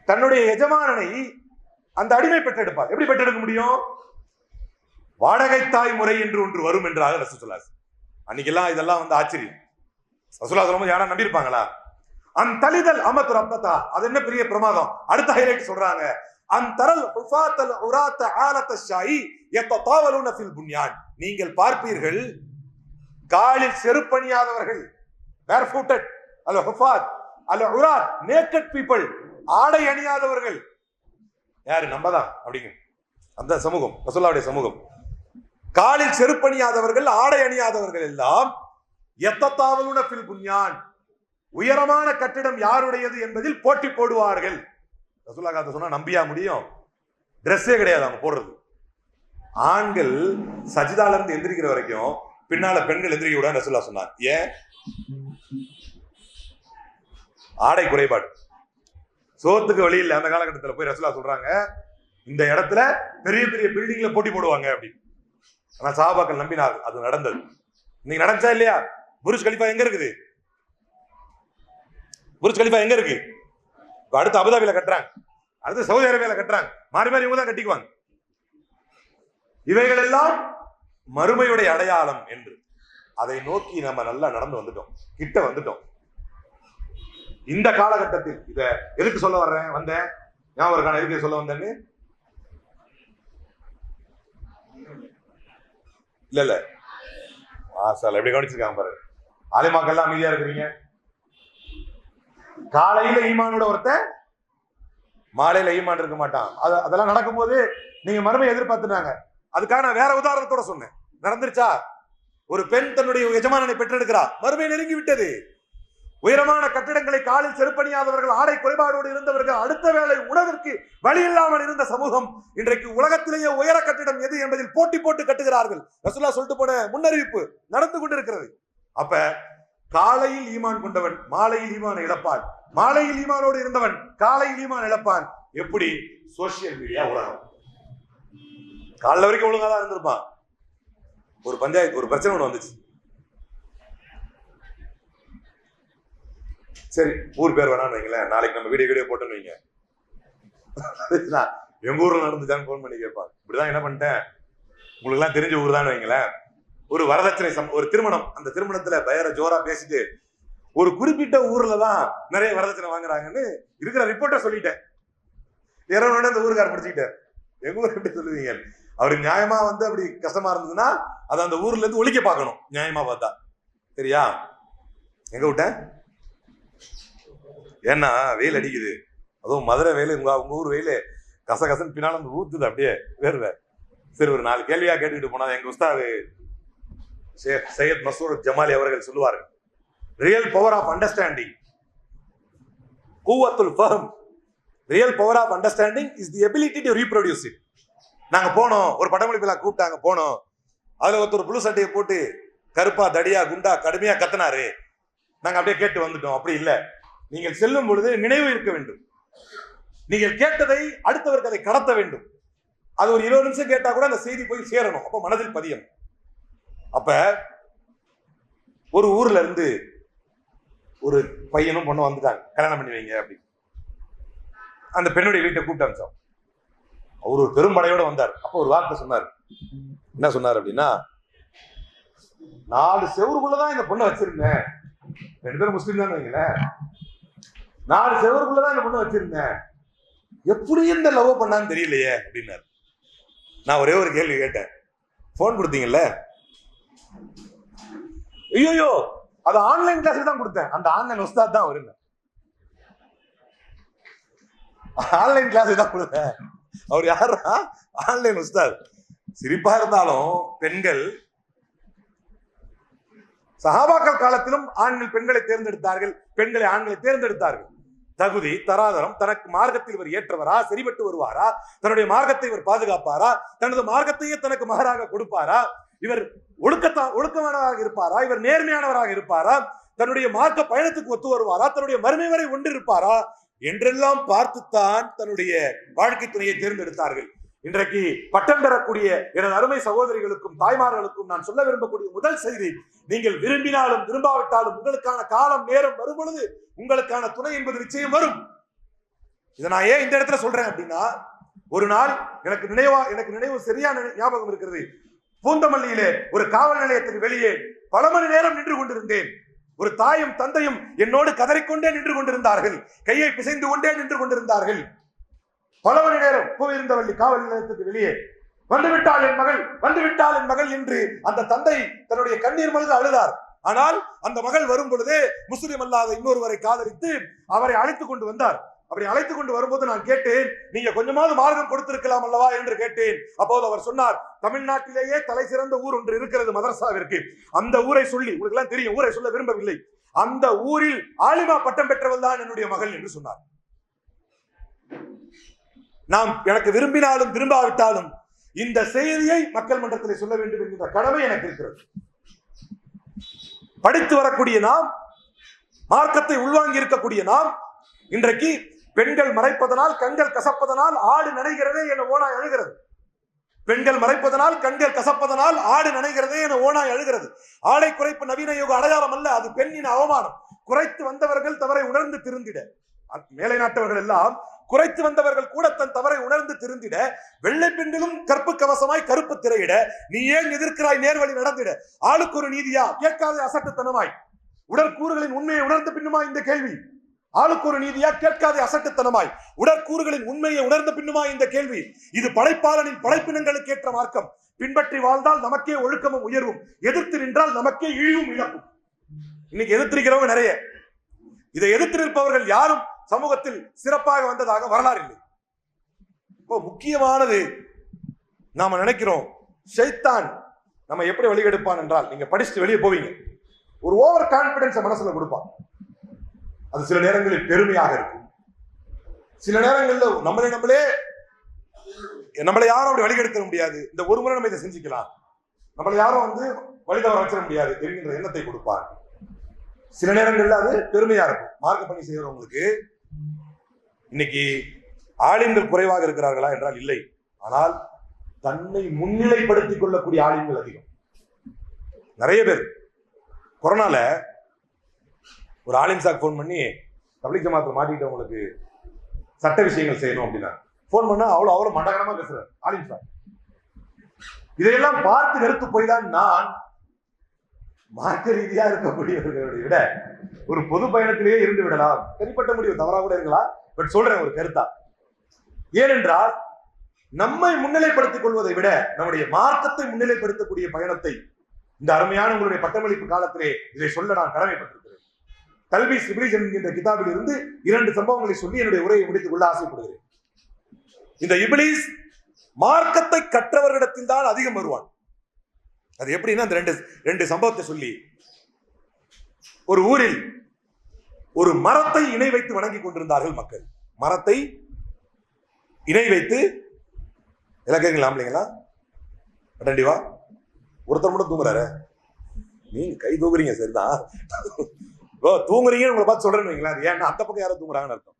A: தன்னுடைய எஜமானனை அந்த அடிமை பெற்றெடுப்பார். எப்படி பெற்றெடுக்க முடியும்? வாடகை தாய் முறை என்று ஒன்று வரும் என்றாக ரசூலுல்லாஹ். அன்னைக்கெல்லாம் இதெல்லாம் ஆச்சரியம். ரசூலுல்லாஹ் சொல்லும்போது யாரா நம்பியிருப்பாங்களா? அன் தலிதல் அமது ரப்பதா. அது என்ன பெரிய பிரமாதம். அடுத்த ஹைலைட் சொல்றாங்க, அன் தரல் ஹுஃபாத்தல் உராத்த ஆலத்த ஷாயி யததாவலூன ஃபில் புன்யான். நீங்கள் பார்ப்பீர்கள், காலில் செருப்பணியாதவர்கள், பேர்ஃபூட்டட் அல் ஹுஃபாத் அல் உராத், நேக்கட் பீப்பிள், ஆடை அணியாதவர்கள். யாரு? நம்ம தான் அப்படிங்க. அந்த சமூகம் ரசூலுல்லாஹ்வுடைய சமூகம். காலில் செருப்பணியாதவர்கள், ஆடை அணியாதவர்கள் எல்லாம் யததாவலூன ஃபில் புன்யான், உயரமான கட்டிடம் யாருடையது என்பதில் போட்டி போடுவார்கள். ரசூலுல்லாஹ் காலத்துல சொன்னா நம்பியா முடியும்? ட்ரெஸ்ஸே கிடையாது அவங்க போடுறது. ஆண்கள் சஜிதால இருந்து எந்திரிக்கிற வரைக்கும் பின்னால பெண்கள் எந்திரிக்க கூட ரசூலுல்லாஹ் சொன்னார். ஏன்? ஆடை குறைபாடு, சோத்துக்கு வழி இல்லை. அந்த காலகட்டத்தில் போய் ரசூலுல்லாஹ் சொல்றாங்க, இந்த இடத்துல பெரிய பெரிய பில்டிங்ல போட்டி போடுவாங்க அப்படின்னு. ஆனா சஹாபாக்கள் நம்பினார்கள். அது நடந்தது. இன்னைக்கு நடந்துச்சா இல்லையா? புர்ஜ் கலிஃபா எங்க இருக்குது? புர்ஜ் கலிஃபா எங்க இருக்கு? அடுத்து அபுதாபியில கட்டுறாங்க, அடுத்து சவுதி அரேபியால கட்டுறாங்க. மாறி மாறி இவங்க தான் கட்டிக்குவாங்க. இவைகள் எல்லாம் மறுமையுடைய அடையாளம் என்று அதை நோக்கி நம்ம நல்லா நடந்து வந்துட்டோம், கிட்ட வந்துட்டோம். இந்த காலகட்டத்தில் இத எதுக்கு சொல்ல வந்தேன் ஞாபகம் எதுக்கு சொல்ல வந்தேன்னு இல்ல சார் எப்படி கவனிச்சிருக்காங்க பாரு. ஆலிமாக்கெல்லாம் அமைதியா இருக்கிறீங்க. காலையில ஈமானோட ஒருத்தன் மாலையில ஈமான் இருக்க மாட்டான். அதெல்லாம் நடக்கும்போது நீங்க மறுமையை எதிர்பார்த்துனாங்க. அதுக்கான வேற உதாரணத்தோட சொன்னேன். நடந்துருச்சா? ஒரு பெண் தன்னுடைய எஜமானனை பெற்றெடுக்கிறா, மறுமை நெருங்கி விட்டது. உயரமான கட்டிடங்களை காலில் செருப்பணியாதவர்கள், ஆடை குறைபாடோடு இருந்தவர்கள், அடுத்த வேளை உணவிற்கு வழி இல்லாமல் இருந்த சமூகம் இன்றைக்கு உலகத்திலேயே உயர கட்டிடம் எது என்பதில் போட்டி போட்டு கட்டுகிறார்கள். ரசூலுல்லாஹ் சொல்லிட்டு போன முன்னறிவிப்பு நடந்து கொண்டிருக்கிறது. அப்ப காலையில் ஈமான் கொண்டவன் மாலையில் ஈமான் இழப்பான், மாலையில் ஈமானோடு இருந்தவன் காலையில் ஈமான் இழப்பான். எப்படி? சோசியல் மீடியா உலகம். காலைல வரைக்கும் ஒழுங்கா தான் இருந்திருப்பான். ஒரு பஞ்சாயத்து, ஒரு பிரச்சனை ஒண்ணு வந்துச்சு. சரி, ஊர் பேர் வேணான்னு வைங்களேன், நாளைக்கு நம்ம வீடியோ போட்டோன்னு வைங்க, எங்க ஊர்ல நடந்துச்சான்னு போன் பண்ணி கேட்பாங்க. இப்படிதான் என்ன பண்ணிட்டேன், உங்களுக்கு எல்லாம் தெரிஞ்ச ஊர் தான் வைங்களேன். ஒரு வரதட்சணை ஒரு திருமணம், அந்த திருமணத்துல பயர ஜோரா பேசிட்டு ஒரு குறிப்பிட்ட ஊர்ல தான் நிறைய வரதட்சணை வாங்குறாங்கன்னு இருக்கிற ரிப்போர்ட்டை சொல்லிட்டேன். இரவு அந்த ஊருக்கார பிடிச்சிக்கிட்டார். எங்க ஊர் எப்படி சொல்லுவீங்க? அவருக்கு நியாயமா அப்படி கஷ்டமா இருந்ததுன்னா அதை அந்த ஊர்ல இருந்து ஒழிக்க பார்க்கணும், நியாயமா பார்த்தா. சரியா? எங்க விட்டேன்? ஏன்னா வெயில் அடிக்குது, அதுவும் மதுரை வெயில், உங்க ஊர் வெயில் கசகசன்னு பின்னால வந்து ஊத்துது அப்படியே வேர்வை. சரி, ஒரு 4 கேள்வியா கேட்டுக்கிட்டு போனா எங்க உஸ்தாது சையத் மசூர் ஜமாலி அவர்கள் சொல்லுவார்கள், ரியல் பவர் ஆஃப் அண்டர்ஸ்டாண்டிங் குவத்துல் ஃபஹம், real power of understanding is the ability to reproduce it. நாங்க போனோம், ஒரு படமொழி விழா கூப்பிட்டாங்க, போனோம். அதுல ஒருத்தர் புழு சட்டையை போட்டு கருப்பா தடியா குண்டா கடுமையா கத்தினாரு, நாங்க அப்படியே கேட்டு வந்துட்டோம். அப்படி இல்லை. நீங்கள் செல்லும் பொழுது நினைவு இருக்க வேண்டும். நீங்கள் கேட்டதை அடுத்தவருக்கு அதை கடத்த வேண்டும். அது ஒரு 20 நிமிஷம் கேட்டா கூட அந்த செய்தி போய் சேரணும், அப்ப மனதில் பதியும். அப்ப ஒரு ஊர்ல இருந்து ஒரு பையனும் பொண்ணு வந்துட்டாங்க, கல்யாணம் பண்ணி வைங்க அப்படி. அந்த பெண்ணுடைய வீட்டை கூப்பிட்டு அமிச்சோம். அவர் ஒரு பெரும்படையோட வந்தார். அப்ப ஒரு வார்த்தை சொன்னார். என்ன சொன்னார் அப்படின்னா, 4 செவருக்குள்ளதான் இந்த பொண்ணை வச்சிருந்தேன். 2 பேரும் முஸ்லீம் தான் வைங்களேன். 4 செவருக்குள்ளதான் இந்த பொண்ணை வச்சிருந்தேன், எப்படி இந்த லவ் பண்ணான்னு தெரியலையே அப்படின்னாரு. நான் ஒரே ஒரு கேள்வி கேட்டேன், போன் கொடுத்தீங்கல்ல? ஐயோ, அது ஆன்லைன் கிளாஸ் தான் கொடுத்தேன், அந்த ஆன்லைன் உஸ்தாத் தான் வருங்க, ஆன்லைன் கிளாஸ் தான் கொடுத்தேன். அவர் யாரா? ஆன்லைன் உஸ்தாத். சிரிப்பா இருந்தாலும் பெண்கள் சஹாபாக்கள் காலத்திலும் ஆண்கள் பெண்களை தேர்ந்தெடுத்தார்கள், பெண்களை ஆண்களை தேர்ந்தெடுத்தார்கள். தகுதி தராதரம், தனக்கு மார்க்கத்தில் இவர் ஏற்றவரா, சரிபட்டு வருவாரா, தன்னுடைய மார்க்கத்தை இவர் பாதுகாப்பாரா, தனது மார்க்கத்தையே தனக்கு மகராக கொடுப்பாரா, இவர் ஒழுக்கமானவராக இருப்பாரா, இவர் நேர்மையானவராக இருப்பாரா, தன்னுடைய மார்க்க பயணத்துக்கு ஒத்து வருவாரா, தன்னுடைய மறுமை வரை ஒன்றிருப்பாரா என்றெல்லாம் பார்த்துத்தான் தன்னுடைய வாழ்க்கை துணையை தேர்ந்தெடுத்தார்கள். இன்றைக்கு பட்டம் பெறக்கூடிய எனது அருமை சகோதரிகளுக்கும் தாய்மார்களுக்கும் நான் சொல்ல விரும்பக்கூடிய முதல் செய்தி, நீங்கள் விரும்பினாலும் விரும்பாவிட்டாலும் உங்களுக்கான காலம் நேரம் வரும் பொழுது உங்களுக்கான துணை என்பது நிச்சயம் வரும். இதை நான் ஏன் இந்த இடத்துல சொல்றேன் அப்படின்னா, ஒரு நாள் எனக்கு நினைவு சரியான ஞாபகம் இருக்கிறது. பூந்தமல்லியிலே ஒரு காவல் நிலையத்துக்கு வெளியே பல மணி நேரம் நின்று கொண்டிருந்தேன். ஒரு தாயும் தந்தையும் என்னோடு கதறிக்கொண்டே நின்று கொண்டிருந்தார்கள், கையை பிசைந்து கொண்டே நின்று கொண்டிருந்தார்கள். பல மணி நேரம் பூவிருந்தவள்ளி காவல் நிலையத்துக்கு வெளியே வந்துவிட்டாள் என் மகள், வந்துவிட்டாள் என் மகள் என்று அந்த தந்தை தன்னுடைய கண்ணீர் மல்க அழுதார். ஆனால் அந்த மகள் வரும் பொழுது முஸ்லிம் அல்லாத இன்னொருவரை காதலித்து அவரை அழைத்துக் கொண்டு வந்தார். அப்படி அழைத்து கொண்டு வரும்போது நான் கேட்டேன், நீங்க கொஞ்சமாவது மார்க்கம் கொடுத்திருக்கலாம் அல்லவா என்று கேட்டேன். அப்போது அவர் சொன்னார், தமிழ்நாட்டிலேயே தலை சிறந்த ஊர் ஒன்று இருக்கிறது மதரசாவிற்கு, அந்த ஊரை சொல்லி, உங்களுக்கு எல்லாம் தெரியும், ஊரை சொல்ல விரும்பவில்லை, அந்த ஊரில் ஆலிமா பட்டம் பெற்றவள் தான் என்னுடைய மகள் என்று சொன்னார். நாம் எனக்கு விரும்பினாலும் விரும்பாவிட்டாலும் இந்த செய்தியை மக்கள் மன்றத்தில் சொல்ல வேண்டும் என்கிற கடமை எனக்கு இருக்கிறது. படித்து வரக்கூடிய நாம், மார்க்கத்தை உள்வாங்கி இருக்கக்கூடிய நாம், இன்றைக்கு பெண்கள் மறைப்பதனால் கண்கள் கசப்பதனால் ஆடு நனைகிறதே என ஓனாய் அழுகிறது. பெண்கள் மறைப்பதனால் கண்கள் கசப்பதனால் ஆடு நனைகிறதே என ஓனாய் அழுகிறது. ஆடை குறைப்பு நவீன யுக அடையாளம் அல்ல, அது பெண்ணின் அவமானம். குறைத்து வந்தவர்கள் தவறை உணர்ந்து திருந்திட, மேலை நாட்டவர்கள் எல்லாம் குறைத்து வந்தவர்கள் கூட தன் தவறை உணர்ந்து திருந்திட, வெள்ளை பெண்களும் கற்பு கவசமாய் கருப்பு திரையிட, நீ ஏன் எதிர்க்கிறாய் நேர்வழி நடந்திட, ஆளுக்கு ஒரு நீதியா கேட்காத அசட்டுத்தனமாய், உடற்கூறுகளின் உண்மையை உணர்ந்த பின்னுமா இந்த கேள்வி, ஆளுக்கு ஒரு நீதியா கேட்காத அசட்டுத்தனமாய், உடற்கூறுகளின் உண்மையை உணர்ந்த பின்னுமா இந்த கேள்வி. இது படைப்பாளனின் படைப்பினங்களுக்கு ஏற்ற மார்க்கம். பின்பற்றி வாழ்ந்தால் நமக்கே ஒழுக்கமும் உயர்வும், எதிர்த்து நின்றால் நமக்கே இழிவும் இழப்பும். இன்னைக்கு எதிர்த்திருக்கிறவங்க நிறைய. இதை எதிர்த்து நிற்பவர்கள் யாரும் சமூகத்தில் சிறப்பாக வந்ததாக வரலாறு இல்லை. இப்போ முக்கியமானது, நாம நினைக்கிறோம் ஷைத்தான் நம்ம எப்படி வழிகெடுப்பான் என்றால், நீங்க படிச்சுட்டு வெளியே போவீங்க, ஒரு ஓவர் கான்பிடன்ஸ் மனசுல கொடுப்பான். அது சில நேரங்களில் பெருமையாக இருக்கும், சில நேரங்களில் நம்மளை யாரும் அப்படி வழிகெடுக்க முடியாது, இந்த ஒரு முறை நம்ம இதை செஞ்சுக்கலாம், நம்மளை யாரும் வழி தவற வச்சிட முடியாது என்கின்ற எண்ணத்தை கொடுப்பார். சில நேரங்கள்ல அது பெருமையா இருக்கும். மார்க்க பணி செய்யறவங்களுக்கு இன்னைக்கு ஆலிம்கள் குறைவாக இருக்கிறார்களா என்றால் இல்லை, ஆனால் தன்னை முன்னிலைப்படுத்திக் கொள்ளக்கூடிய ஆலிம்கள் அதிகம். நிறைய பேர் கொரோனால ஒரு ஆலிம் சாக் போன் பண்ணி, தப்லீக் ஜமாத்துல மாட்டிக்கிட்டவங்களுக்கு சட்ட விஷயங்கள் செய்யணும் அப்படின்னா போன் பண்ணா அவ்வளவு மண்டகனமா பேசுறாரு ஆலிம் சாக். இதையெல்லாம் பார்த்து வெறுத்து போய் தான் நான் மார்க்க ரீதியா இருக்கக்கூடியவர்களை விட ஒரு பொது பயணத்திலேயே இருந்து விடலாம், தனிப்பட்ட முடிவு தவறாக கூட இருக்கலாம், பட் சொல்றேன் ஒரு கருத்தா. ஏனென்றால் நம்மை முன்னிலைப்படுத்திக் கொள்வதை விட நம்முடைய மார்க்கத்தை முன்னிலைப்படுத்தக்கூடிய பயணத்தை, இந்த அருமையான உங்களுடைய பட்டமளிப்பு காலத்திலே இதை சொல்ல நான் கடமைப்பட்டிருக்கிறேன். தல்பீஸ் இப்லீஸ் என்கின்ற கிதாபில் இருந்து 2 சம்பவங்களை சொல்லி என்னுடைய உரையை முடித்துக் கொள்ள ஆசைப்படுகிறேன். இந்த இப்லீஸ் மார்க்கத்தை கற்றவர்களிடத்தில் தான் அதிகம் வருவான். அது எப்படின்னா, அந்த ரெண்டு சம்பவத்தை சொல்லி, ஒரு ஊரில் ஒரு மரத்தை இணை வைத்து வணங்கி கொண்டிருந்தார்கள் மக்கள். மரத்தை இணை வைத்து, இலக்கங்களா இல்லைங்களா, அட்டண்டிவா ஒருத்தர் மட்டும் தூங்குறாரு, நீங்க கை தூங்குறீங்க சரிதான், தூங்குறீங்கன்னு உங்களை பார்த்து சொல்றேன்னு வைங்களா, அது ஏன்னா அந்த பக்கம் யாரும் தூங்குறாங்கன்னு அர்த்தம்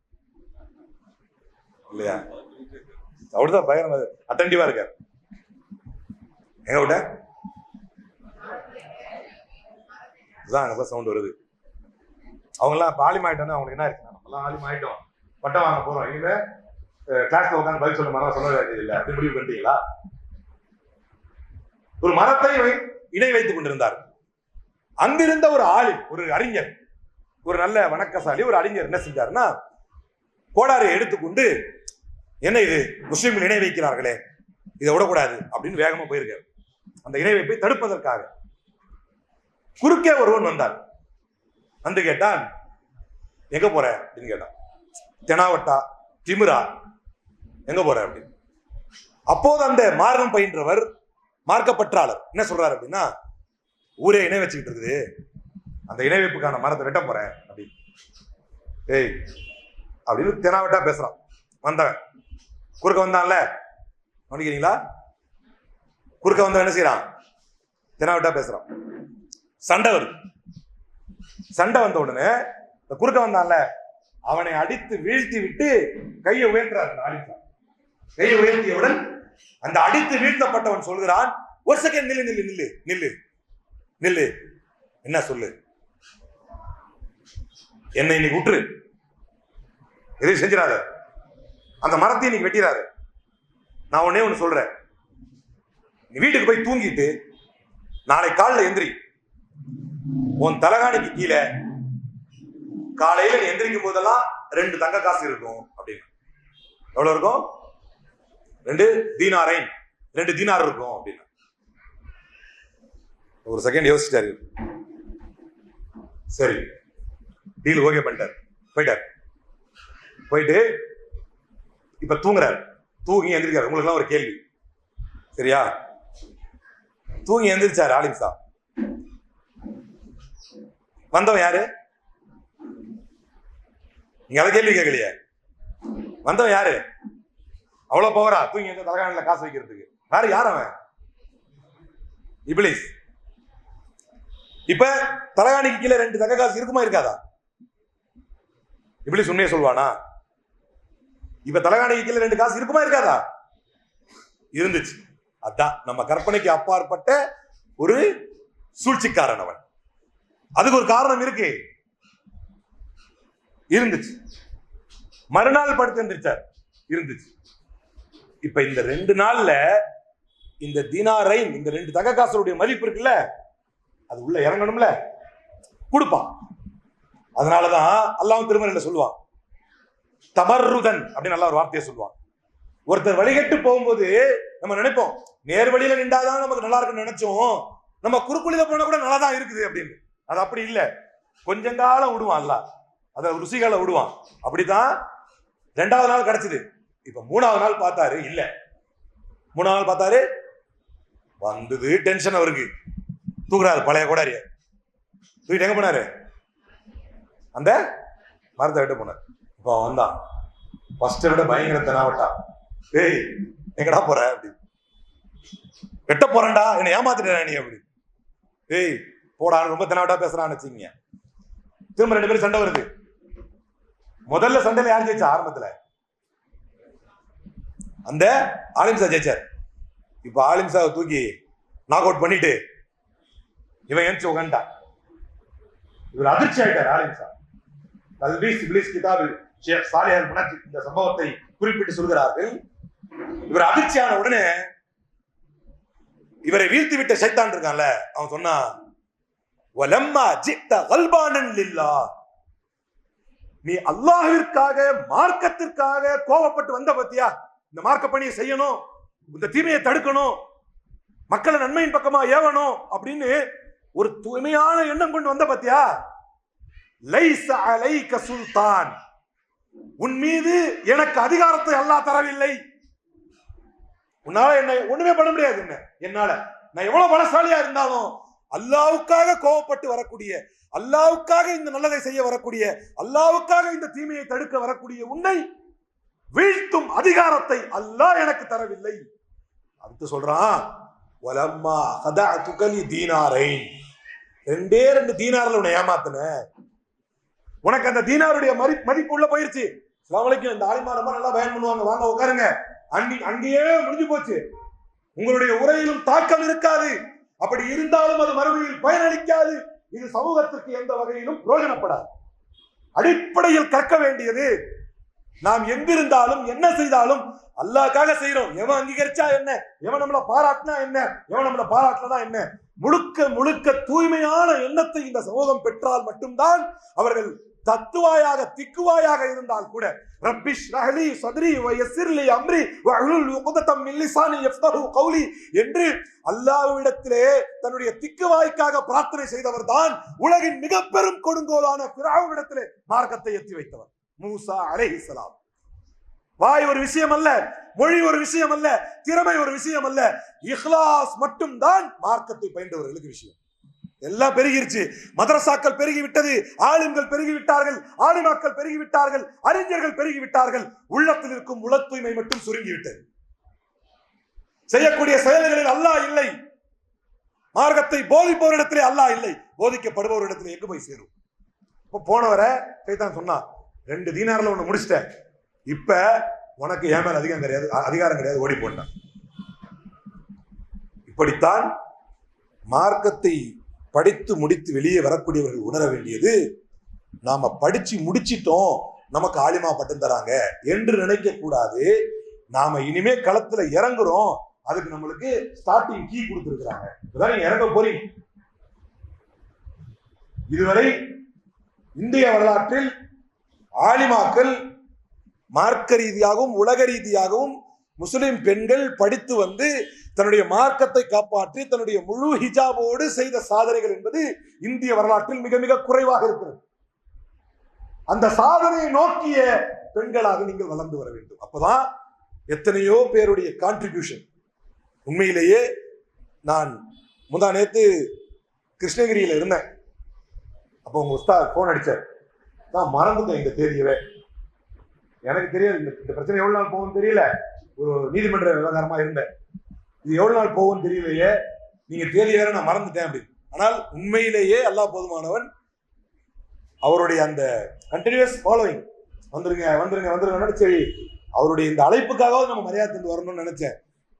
A: இல்லையா? அப்படிதான் பயங்கரமா அட்டண்டிவா இருக்காரு. எங்க விட்ட சவுண்ட் வருது. அவங்க எல்லாம் ஆலிம் ஆயிட்டோம்னா அவங்களுக்கு என்ன இருக்கு, நம்ம எல்லாம் ஆலிம் ஆயிட்டோம், பட்டம் வாங்க போறோம், இனிமே கிளாஸ்ல உட்காந்து பதில் சொல்ல மாதிரி சொல்ல வேண்டியது இல்லை, அப்படி முடிவு பண்ணிட்டீங்களா? ஒரு மரத்தை இணை வைத்துக் கொண்டிருந்தார். அங்கிருந்த ஒரு ஆலிம், ஒரு அறிஞர், ஒரு நல்ல வணக்கசாலி ஒரு அறிஞர் என்ன செஞ்சாருன்னா, கோடாரை எடுத்துக்கொண்டு, என்ன இது முஸ்லிம்கள் இணை வைக்கிறார்களே, இதை விடக்கூடாது அப்படின்னு வேகமா போயிருக்காரு. அந்த இணை வைப்பை தடுப்பதற்காக குறுக்கே ஒருவன் வந்தார். வந்து கேட்டான், எங்க போற அப்படின்னு கேட்டான். தெனாவட்டா, திமிரா, எங்க போற அப்படின்னு. அப்போது அந்த மார்க்கம் பயின்றவர், மார்க்கப்பற்றாளர் என்ன சொல்றாரு அப்படின்னா, ஊரே இணை வச்சுக்கிட்டு இருக்குது, அந்த இணை வைப்புக்கான மரத்தை வெட்ட போறேன் அப்படின்னு. ஏய் அப்படின்னு தெனாவட்டா பேசுறான். வந்தவன் குறுக்க வந்தான்ல, கவனிக்கிறீங்களா? குறுக்க வந்தவன் என்ன செய்யறான், தெனாவட்டா பேசுறான். சண்டை வருது. சண்டை வந்த உடனே குறுக்க வந்தான்ல, அவனை அடித்து வீழ்த்தி விட்டு கையை உயர்த்துறார். கையை உயர்த்தியவுடன் அந்த அடித்து வீழ்த்தப்பட்டவன் சொல்கிறான், ஒரு செகண்ட் நில்லு நில்லு நில்லு நில்லு நில்லு, என்ன சொல்லு, என்னை இன்னைக்கு விட்டுரு, எதையும் செஞ்சிடாத, அந்த மரத்தை இன்னைக்கு வெட்டிடாத, நான் ஒன்னே ஒண்ணு சொல்றேன், நீ வீட்டுக்கு போய் தூங்கிட்டு நாளை காலைல எந்திரி, உன் தலகாணிக்கு கீழே காலையில நீ எந்திரிக்கும் போதெல்லாம் 2 தங்க காசு இருக்கும் அப்படின்னு. எவ்வளவு இருக்கும்? 2 தீனாரைன், 2 தீனார் இருக்கும் அப்படின்னு. ஒரு செகண்ட் யோசிச்சாரு. சரி, டீல் ஓகே பண்ணிட்டார், போயிட்டார். போயிட்டு இப்ப தூங்குறாரு, தூங்கி எந்திரிக்காரு. உங்களுக்கு எல்லாம் ஒரு கேள்வி, சரியா? தூங்கி எந்திரிச்சாரு ஆலிம் சாப். வந்தவன் யாரு? நீங்க அதை கேள்வி கேட்கலையே. வந்தவன் யாரு? அவ்வளவு பவரா தூங்கி எந்த தலகாணில காசு வைக்கிறதுக்கு? யார் அவன்? இப்லீஸ். இப்ப தலகாணிக்கு கீழே 2 தங்க காசு இருக்குமா இருக்காதா? இப்லீஸ் உண்மையை சொல்வானா? இப்ப தலகாணிக்கு கீழே 2 காசு இருக்குமா இருக்காதா? இருந்துச்சு. அதான் நம்ம கற்பனைக்கு அப்பாற்பட்ட ஒரு சூழ்ச்சிக்காரன் அவன். அதுக்கு ஒரு காரணம் இருக்கு, இருந்துச்சு. மறுநாள் படுத்து எந்திரிச்சார், இருந்துச்சு. இப்ப இந்த 2 நாள்ல இந்த தீனாரைன், இந்த 2 தங்க காசுடைய மதிப்பு இருக்குல்ல, அது உள்ள இறங்கணும்ல, கொடுப்பான். அதனாலதான் அல்லாஹ் திருமறையில சொல்லுவான், தமர்ருதன் அப்படின்னு நல்லா ஒரு வார்த்தையை சொல்லுவான். ஒருத்தர் வழிகட்டு போகும்போது நம்ம நினைப்போம், நேர் வழியில நின்றாதான் நமக்கு நல்லா இருக்குன்னு நினைச்சோம், நம்ம குறுக்குழியில போனா கூட நல்லா தான் இருக்குது அப்படின்னு. அது அப்படி இல்லை, கொஞ்சம் காலம் விடுவான் அல்லாஹ், அத ருசிகால விடுவான். அப்படித்தான் 2வது நாள் கிடைச்சது. இப்ப 3வது நாள் பார்த்தாரு, இல்ல. 3வது நாள் பார்த்தாரு, வந்தது டென்ஷன் அவருக்கு. தூக்குறாரு பழைய கோடாரிய, தூக்கிட்டு எங்க போனாரு? அந்த மரத்தை விட்டு போனார். இப்போ வந்தான், ஃபர்ஸ்ட் விட பயங்கர தெனாவட்டா. ஏய் எங்கடா போற? அப்படி வெட்ட போறேன்டா, என்ன ஏமாத்திட்டா நீ? அப்படி ஏய் போடா, ரொம்ப தெனாவட்டா பேசுறான்னு வச்சுக்கீங்க. திரும்ப 2 பேரும் சண்டை வருது. முதல்ல சண்டையில யார் ஜெயிச்சா? ஆரம்பத்துல அந்த ஆலிம்சா ஜெயிச்சார். இப்ப ஆலிம்சாவை தூக்கி நாக் அவுட் பண்ணிட்டு இவன் எந்திச்சு உட்காந்துட்டான். இவர் அதிர்ச்சி ஆயிட்டார் ஆலிம்சா. தல்பீஸ் இப்லீஸ் கிதாபில் ஷேக் சாலிஹ் அல் முனஜ்ஜித் இந்த சம்பவத்தை குறிப்பிட்டு சொல்கிறார்கள். இவர் அதிர்ச்சியான உடனே இவரை வீழ்த்தி விட்ட சைத்தான் இருக்கான்ல, அவன் சொன்னா, வலம்மா ஜித்த கல்பானன் லில்லாஹ், நீ அல்லாஹ்விற்காக மார்க்கத்திற்காக கோபப்பட்டு வந்த பத்தியா? இந்த மார்க்க பணியை செய்யணும், இந்த தீமையை தடுக்கணும், மக்களை நன்மையின் பக்கமா ஏவணும் அப்படின்னு ஒரு தூய்மையான எண்ணம் கொண்டு வந்த பத்தியா? லைஸ அலைக சுல்தான், உன் மீது எனக்கு அதிகாரத்தை அல்லாஹ் தரவில்லை. உன்னால என்ன ஒண்ணுமே பண்ண முடியாது. என்ன என்னால நான் எவ்வளவு பலசாலியா இருந்தாலும் அல்லாஹ்வுக்காக கோபப்பட்டு வரக்கூடிய, அல்லாஹ்வுக்காக இந்த நல்லதை செய்ய வரக்கூடிய, அல்லாஹ்வுக்காக இந்த தீமையை தடுக்க வரக்கூடிய உன்னை வீழ்த்தும் அதிகாரத்தை அல்லாஹ் எனக்கு தரவில்லை. அடுத்து சொல்றான், வலம்மா கதஅதுக லி தீனாரைன், 2 தீனார்ல உன்னை ஏமாத்துன, உனக்கு அந்த தீனாருடைய மதிப்பு உள்ள போயிருச்சு. அஸ்ஸலாமு அலைக்கும், இந்த ஆலிமா ரொம்ப நல்லா பயன் பண்ணுவாங்க, வாங்க உட்காருங்க. அங்கேயே முடிஞ்சு போச்சு. உங்களுடைய உரையிலும் தாக்கம் இருக்காது, அப்படி இருந்தாலும் அது மறுமையில் பயனளிக்காது, இது சமூகத்திற்கு எந்த வகையிலும் பிரயோஜனப்படாது. அடிப்படையில் கற்க வேண்டியது, நாம் எங்கிருந்தாலும் என்ன செய்தாலும் அல்லாஹ்க்காக செய்யறோம். எவன் அங்கீகரிச்சா என்ன, எவன் நம்மளை பாராட்டினா என்ன, எவன் நம்மளை பாராட்டினா என்ன, முழுக்க முழுக்க தூய்மையான எண்ணத்தை இந்த சமூகம் பெற்றால் மட்டும்தான் அவர்கள் தத்துவாயாக திக்குவாயாக இருந்தால் கூட ரப்பிஷ் ரஹ்லி சத்ரி வ யஸ்ஸிர்லி அம்ரி வ அஹ்லுல் உக்தம் மின் லிசானி யஃப்கஹு கௌலி என்று அல்லாஹ்விடத்திலே தன்னுடைய திக்குவாய்க்காக பிரார்த்தனை செய்தவர் தான் உலகின் மிக பெரும் கொடுங்கோலான ஃபிரௌனிடத்திலே மார்க்கத்தை எத்தி வைத்தவர் மூசா அலைஹிஸ்ஸலாம். வாய் ஒரு விஷயம் அல்ல, மொழி ஒரு விஷயம் அல்ல, திறமை ஒரு விஷயம் அல்ல, இஹ்லாஸ் மட்டும் தான் மார்க்கத்தை பயின்றவர்களுக்கு விஷயம். எல்லாம் பெருகிருச்சு, மதரசாக்கள் பெருகி விட்டது, ஆலிம்கள் பெருகி விட்டார்கள், ஆலிமாக்கள் பெருகி விட்டார்கள், அறிஞர்கள் பெருகி விட்டார்கள், உள்ளத்தில் இருக்கும் உள தூய்மை மட்டும் சுருங்கி விட்டது. செய்யக்கூடிய செயல்களில் அல்லாஹ் இல்லை, மார்க்கத்தை போதிப்பவரிடத்திலே அல்லாஹ் இல்லை, போதிக்கப்படுபவரிடத்திலே எங்கு போய் சேரும்? இப்ப போனவரை சைத்தான் சொன்னா, 2 தீனார்ல ஒண்ணு முடிச்சிட்டேன், இப்ப உனக்கு ஏன் மேல அதிகாரம் கிடையாது, ஓடி போட்டான். இப்படித்தான் மார்க்கத்தை படித்து முடித்து வெளியே வரக்கூடியவர்கள் உணர வேண்டியது, நாம படிச்சு முடிச்சிட்டோம், நமக்கு ஆலிமா பட்டம் தராங்க என்று நினைக்க கூடாது. நாம இனிமே களத்துல இறங்குறோம், அதுக்கு நம்மளுக்கு ஸ்டார்டிங் கீ கொடுத்திருக்கிறாங்க, இப்பதான் நீங்க இறங்க போறீங்க. இதுவரை இந்திய வரலாற்றில் ஆலிமாக்கள் மார்க்க ரீதியாகவும் உலக ரீதியாகவும் முஸ்லிம் பெண்கள் படித்து வந்து தன்னுடைய மார்க்கத்தை காப்பாற்றி தன்னுடைய முழு ஹிஜாபோடு செய்த சாதனைகள் என்பது இந்திய வரலாற்றில் மிக மிக குறைவாக இருக்கிறது. அந்த சாதனையை நோக்கிய பெண்களாக நீங்கள் வளர்ந்து வர வேண்டும். அப்பதான் எத்தனையோ பேருடைய கான்ட்ரிபியூஷன். உண்மையிலேயே நான் முந்தா நேத்து கிருஷ்ணகிரியில இருந்தேன். அப்போ உங்க உஸ்தாத் போன் அடிச்சார். நான் மறந்துட்டேன் இந்த தேதியவே. எனக்கு தெரியாது இந்த பிரச்சனை எவ்வளவு நாள் போகும்னு தெரியல. ஒரு நீதிமன்ற விவகாரமா இருந்தேன். இது எவ்வளவு நாள் போகும்னு தெரியலையே, நீங்க தேதி வேற நான் மறந்துட்டேன் அப்படின்னு. ஆனால் உண்மையிலேயே அல்லாஹ் போதுமானவன். அவருடைய அந்த கண்டினியூஸ் ஃபாலோயிங், வந்துருங்க வந்துருங்க வந்துருங்க, சரி அவருடைய இந்த அழைப்புக்காக நம்ம மரியாதை தந்து வரணும்னு நினைச்சேன்.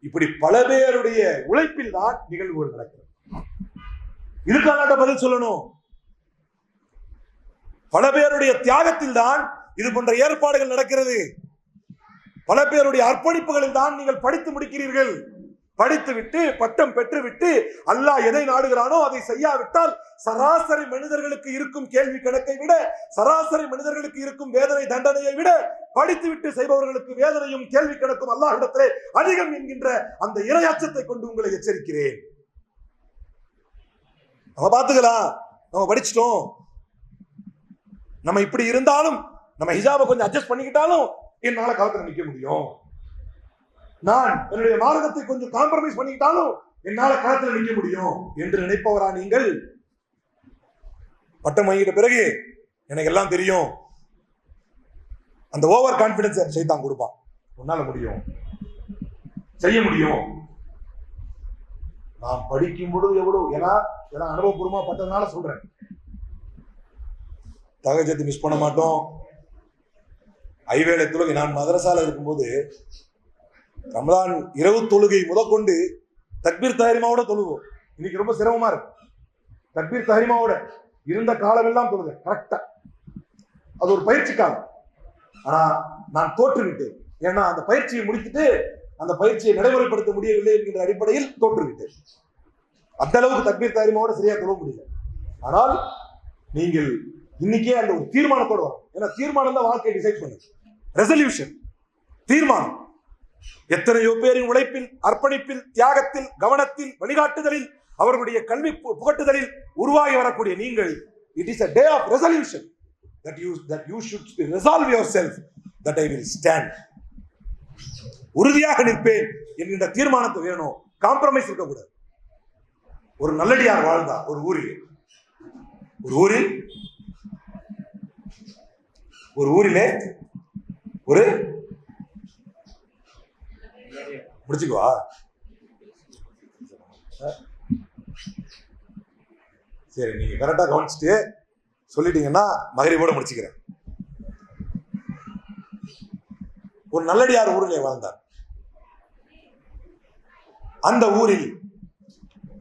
A: இப்படி பல பேருடைய உழைப்பில் தான் நிகழ்வுகள் நடக்கிறது. இதுக்காக பதில் சொல்லணும். பல பேருடைய தியாகத்தில் தான் இது போன்ற ஏற்பாடுகள் நடக்கிறது. பல பேருடைய அர்ப்பணிப்புகளில் தான் நீங்கள் படித்து முடிக்கிறீர்கள். படித்து விட்டு பட்டம் பெற்றுவிட்டு அல்லாஹ் எதை நாடுகிறானோ அதை செய்யாவிட்டால் சராசரி மனிதர்களுக்கு இருக்கும் கேள்வி கணக்கை விட, சராசரி மனிதர்களுக்கு இருக்கும் வேதனை தண்டனையை விட படித்து விட்டு செய்பவர்களுக்கு வேதனையும் கேள்வி கணக்கும் அல்லாஹ்விடத்திலே அதிகம் என்கின்ற அந்த இறையச்சத்தை கொண்டு உங்களை எச்சரிக்கிறேன். நம்ம பார்த்துக்கலாம், நம்ம படிச்சிட்டோம், நம்ம இப்படி இருந்தாலும், நம்ம ஹிஜாபை கொஞ்சம் அட்ஜஸ்ட் பண்ணிக்கிட்டாலும் என்னால காலத்துல நிக்க முடியும், நான் என்னுடைய மார்க்கத்தை கொஞ்சம் காம்ப்ரமைஸ் பண்ணிக்கிட்டாலும் என்னால காலத்துல நிக்க முடியும் என்று நினைப்பவரா நீங்கள்? பட்டம் வாங்கிட்ட பிறகு எனக்கு எல்லாம் தெரியும், அந்த ஓவர் கான்பிடன்ஸ் சைத்தான் கொடுப்பான். உன்னால முடியும், செய்ய முடியும். நான் படிக்கும் பொழுது எவ்வளவு, ஏன்னா அனுபவபூர்வமா பட்டதுனால சொல்றேன். தகஜத்தை மிஸ் பண்ண மாட்டோம். ஐவேளை தொழுகை, நான் மதரசால இருக்கும்போது ரமலான் இரவு தொழுகை முதற்கொண்டு தக்பீர் தஹ்ரீமாவோட தொழுவோம். இன்னைக்கு ரொம்ப சிரமமா இருக்கு. தக்பீர் தஹ்ரீமாவோட இருந்த காலம் எல்லாம் தொழுகை கரெக்டா. அது ஒரு பயிற்சி காலம். ஆனா நான் தோற்றுவிட்டேன். ஏன்னா அந்த பயிற்சியை முடித்துட்டு அந்த பயிற்சியை நடைமுறைப்படுத்த முடியவில்லை என்கின்ற அடிப்படையில் தோற்றுவிட்டேன். அந்த அளவுக்கு தக்பீர் தஹ்ரீமாவோட சரியா தொழ முடியல. ஆனால் நீங்கள் இன்னைக்கே அந்த ஒரு தீர்மானத்தோடு வரும். ஏன்னா தீர்மானம் தான் வாழ்க்கையை டிசைட் பண்ணுது. ரெசல்யூஷன், தீர்மானம். எத்தனையோ பேரின் உழைப்பில், அர்ப்பணிப்பில், தியாகத்தில், கவனத்தில், வழிகாட்டுதலில், அவர்களுடைய கல்வி புகட்டுதலில் உருவாகி வரக்கூடிய நீங்கள், it is a day of resolution that you should resolve yourself that I will stand. உறுதியாக நிற்பேன் என்கின்ற தீர்மானத்தை வேணும். காம்ப்ரமைஸ் இருக்கக்கூடாது. ஒரு நல்லடியார் வாழ்ந்தா ஒரு ஊரிலே ஒரு முடிச்சுக்குவா. சரி, நீங்க கரெக்டா கவனிச்சுட்டு சொல்லிட்டீங்கன்னா மகரிபோட முடிச்சுக்கிறேன். ஒரு நல்லடியார் ஊரிலே வாழ்ந்தார். அந்த ஊரில்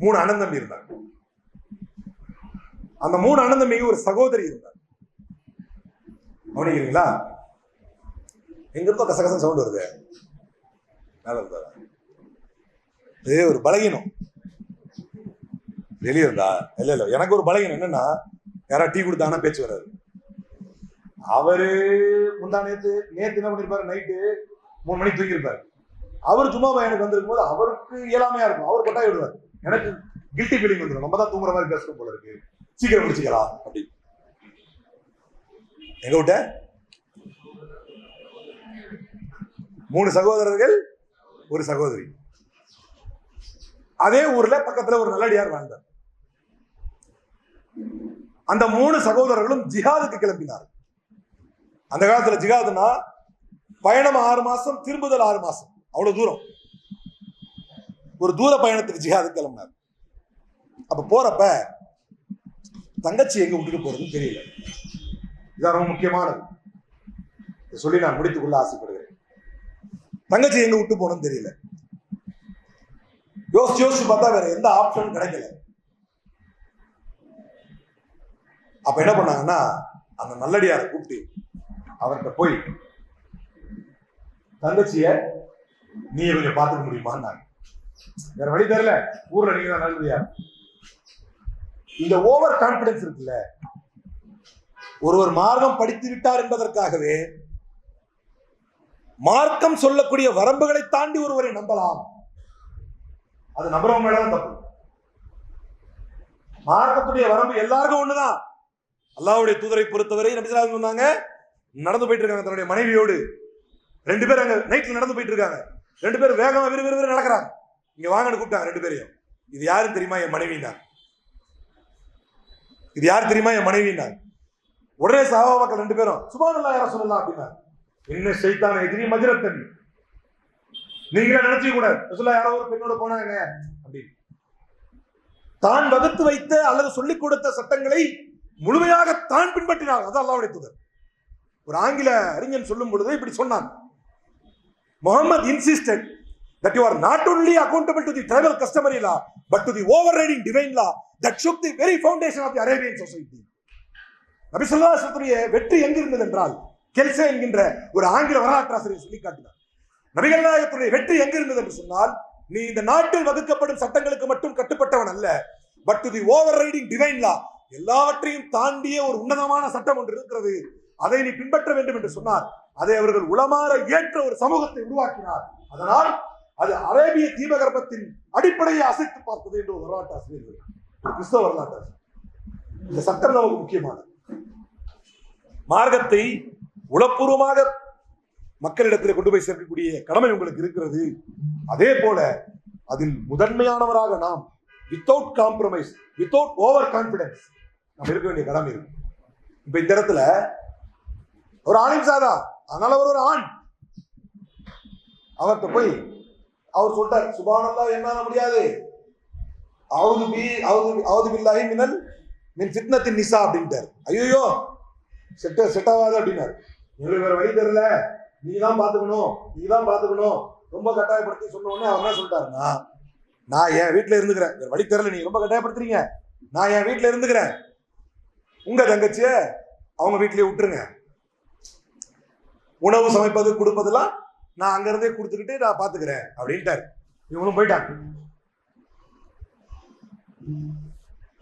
A: 3 அண்ணன் தம்பி இருந்தார். அந்த 3 அண்ணன் தம்பிக்கு ஒரு சகோதரி இருந்தார். கவனிக்கிறீங்களா? எங்க இருந்தோ கசகசம் சவுண்ட் வருது. இது ஒரு பலகீனம். வெளியே இருந்தா இல்ல எனக்கு ஒரு பலகீனம் என்னன்னா, யாராவது டீ கொடுத்தாங்கன்னா பேச்சு வராது. அவரு முந்தா நேத்து என்ன பண்ணிருப்பாரு, நைட்டு 3 மணிக்கு தூக்கி இருப்பாரு. அவரு சும்மா எனக்கு வந்திருக்கும் போது அவருக்கு இயலாமையா இருக்கும். அவர் கொட்டாய் விடுவார். எனக்கு கில்ட்டி ஃபீலிங் வந்துடும். நம்ம தான் தூங்குற மாதிரி பேசுறோம் போல இருக்கு, சீக்கிரம் முடிச்சுக்கலாம் அப்படி. எங்க விட்ட 3 சகோதரர்கள், ஒரு சகோதரி. அதே ஊர்ல பக்கத்துல ஒரு நல்லடியார் வாழ்ந்தார். அந்த 3 சகோதரர்களும் ஜிஹாதுக்கு கிளம்பினார். அந்த காலத்துல ஜிஹாதுனா பயணம் 6 மாசம், திரும்புதல் 6 மாசம், அவ்வளவு தூரம். ஒரு தூர பயணத்துக்கு ஜிஹாதுக்கு கிளம்பினார். அப்ப போறப்ப தங்கச்சி எங்க விட்டுட்டு போறதுன்னு தெரியல. இதான் ரொம்ப முக்கியமானது. சொல்லி நான் முடித்துக் கொள்ள ஆசைப்படுகிறேன். தங்கச்சி எங்க விட்டு போனோம்னு தெரியல. யோசிச்சு பார்த்தா வேற எந்த ஆப்ஷனும் கிடைக்கல. அப்ப என்ன பண்ணாங்கன்னா, அந்த நல்லடியாரை கூப்பிட்டு அவர்கிட்ட போய், தங்கச்சிய நீ கொஞ்சம் பார்த்துக்க முடியுமா? வேற வழி தெரியல, ஊர்ல நீங்க தான் நல்லடியார். இந்த ஓவர் கான்பிடன்ஸ் இருக்குல்ல, ஒருவர் மார்க்கம் படித்து விட்டார் என்பதற்காகவே மார்க்கம் சொல்லக்கூடிய வரம்புகளை தாண்டி ஒருவரை நம்பலாம். அது நம்புறவங்க மேலதான் தப்பு. மார்க்கத்துடைய வரம்பு எல்லாருக்கும் ஒண்ணுதான். அல்லாஹ்வுடைய தூதரை பொறுத்தவரை நபி ஸல்லல்லாஹு அலைஹி வஸல்லம் சொன்னாங்க, நடந்து போயிட்டு இருக்காங்க தன்னுடைய மனைவியோடு. 2 பேர் அங்க நைட்ல நடந்து போயிட்டு இருக்காங்க. 2 பேர் வேகமா விறுவிறு நடக்கிறாங்க. இங்க வாங்கன்னு கூப்பிட்டாங்க 2 பேரையும். இது யாரும் தெரியுமா? என் மனைவினா. இது யார் தெரியுமா? என் மனைவினா. உடனே சஹாபாக்கள் 2 பேரும் சுப்ஹானல்லாஹ் யா ரசூலல்லாஹ் அப்படின்னா, என்ன ஷைத்தான எதிரி மஜ்ரத்தன், நீங்களே நினைச்சு கூட ரசூலுல்லாஹ் யாரோ ஒரு பெண்ணோட போனாங்க அப்படின்னு. தான் வகுத்து வைத்த அல்லது சொல்லிக் கொடுத்த சட்டங்களை முழுமையாக தான் பின்பற்றினார். அது அல்லாஹ்வுடைய தூதர். ஒரு ஆங்கில அறிஞன் சொல்லும் பொழுது இப்படி சொன்னான், Muhammad insisted that you are not only accountable to the tribal customary law but to the overriding divine law that shook the very foundation of the Arabian society. நபி ஸல்லல்லாஹு அலைஹி வஸல்லம் வெற்றி எங்க இருந்தது என்றால், கெல்சே என்கின்ற ஒரு ஆங்கில வரலாற்றாசிரியர் சொல்லி காட்டினார். நபிகள் நாயகத்துடைய வெற்றி எங்க இருந்தது என்று சொன்னால், நீ இந்த நாட்டில் வகுக்கப்படும் சட்டங்களுக்கு மட்டும் கட்டுப்பட்டவன் அல்ல, but to the overriding divine law, எல்லாவற்றையும் தாண்டிய ஒரு உன்னதமான சட்டம் ஒன்று இருக்கிறது, அதை நீ பின்பற்ற வேண்டும் என்று சொன்னார். அதை அவர்கள் உளமாற ஏற்ற ஒரு சமூகத்தை உருவாக்கினார். அதனால் அது அரேபிய தீபகற்பத்தின் அடிப்படையை அசைத்து பார்த்தது என்று ஒரு வரலாற்று ஆசிரியர்கள், ஒரு கிறிஸ்தவ வரலாற்று. இந்த சட்டம் நமக்கு முக்கியமானது. மார்க்கத்தை உளப்பூர்வமாக மக்களிடத்தில் கொண்டு போய் சேர்க்கக்கூடிய கடமை உங்களுக்கு இருக்கிறது. அதே போல அதில் முதன்மையானவராக நாம் without compromise, without over confidence நம்ம இருக்க வேண்டிய கடமை இருக்கு. இப்ப இந்த இடத்துல ஒரு ஆணின் சாதா, அதனால அவர் ஒரு ஆண், அவர்கிட்ட போய் அவர் சொல்றார், சுப்ஹானல்லாஹ் என்னால முடியாது, அவுது பில்லாஹி மின் ஃபித்னத்தின் நிசா அப்படின்ட்டார். ஐயோ செட் ஆகாது அப்படின்னாரு. உங்களுக்கு வேற வழி தெரியல, நீதான் பாத்துக்கணும், ரொம்ப கட்டாயப்படுத்தி சொன்ன உடனே அவர் என்ன சொல்லிட்டாருன்னா, நான் என் வீட்டுல இருந்துக்கிறேன், வேற வழி தெரியல, நீங்க ரொம்ப கட்டாயப்படுத்துறீங்க, நான் என் வீட்டுல இருந்துக்கிறேன், உங்க தங்கச்சிய அவங்க வீட்லயே விட்டுருங்க, உணவு சமைப்பது கொடுப்பதெல்லாம் நான் அங்க இருந்தே கொடுத்துக்கிட்டு நான் பாத்துக்கிறேன் அப்படின்ட்டாரு. இவங்களும் போயிட்டாங்க.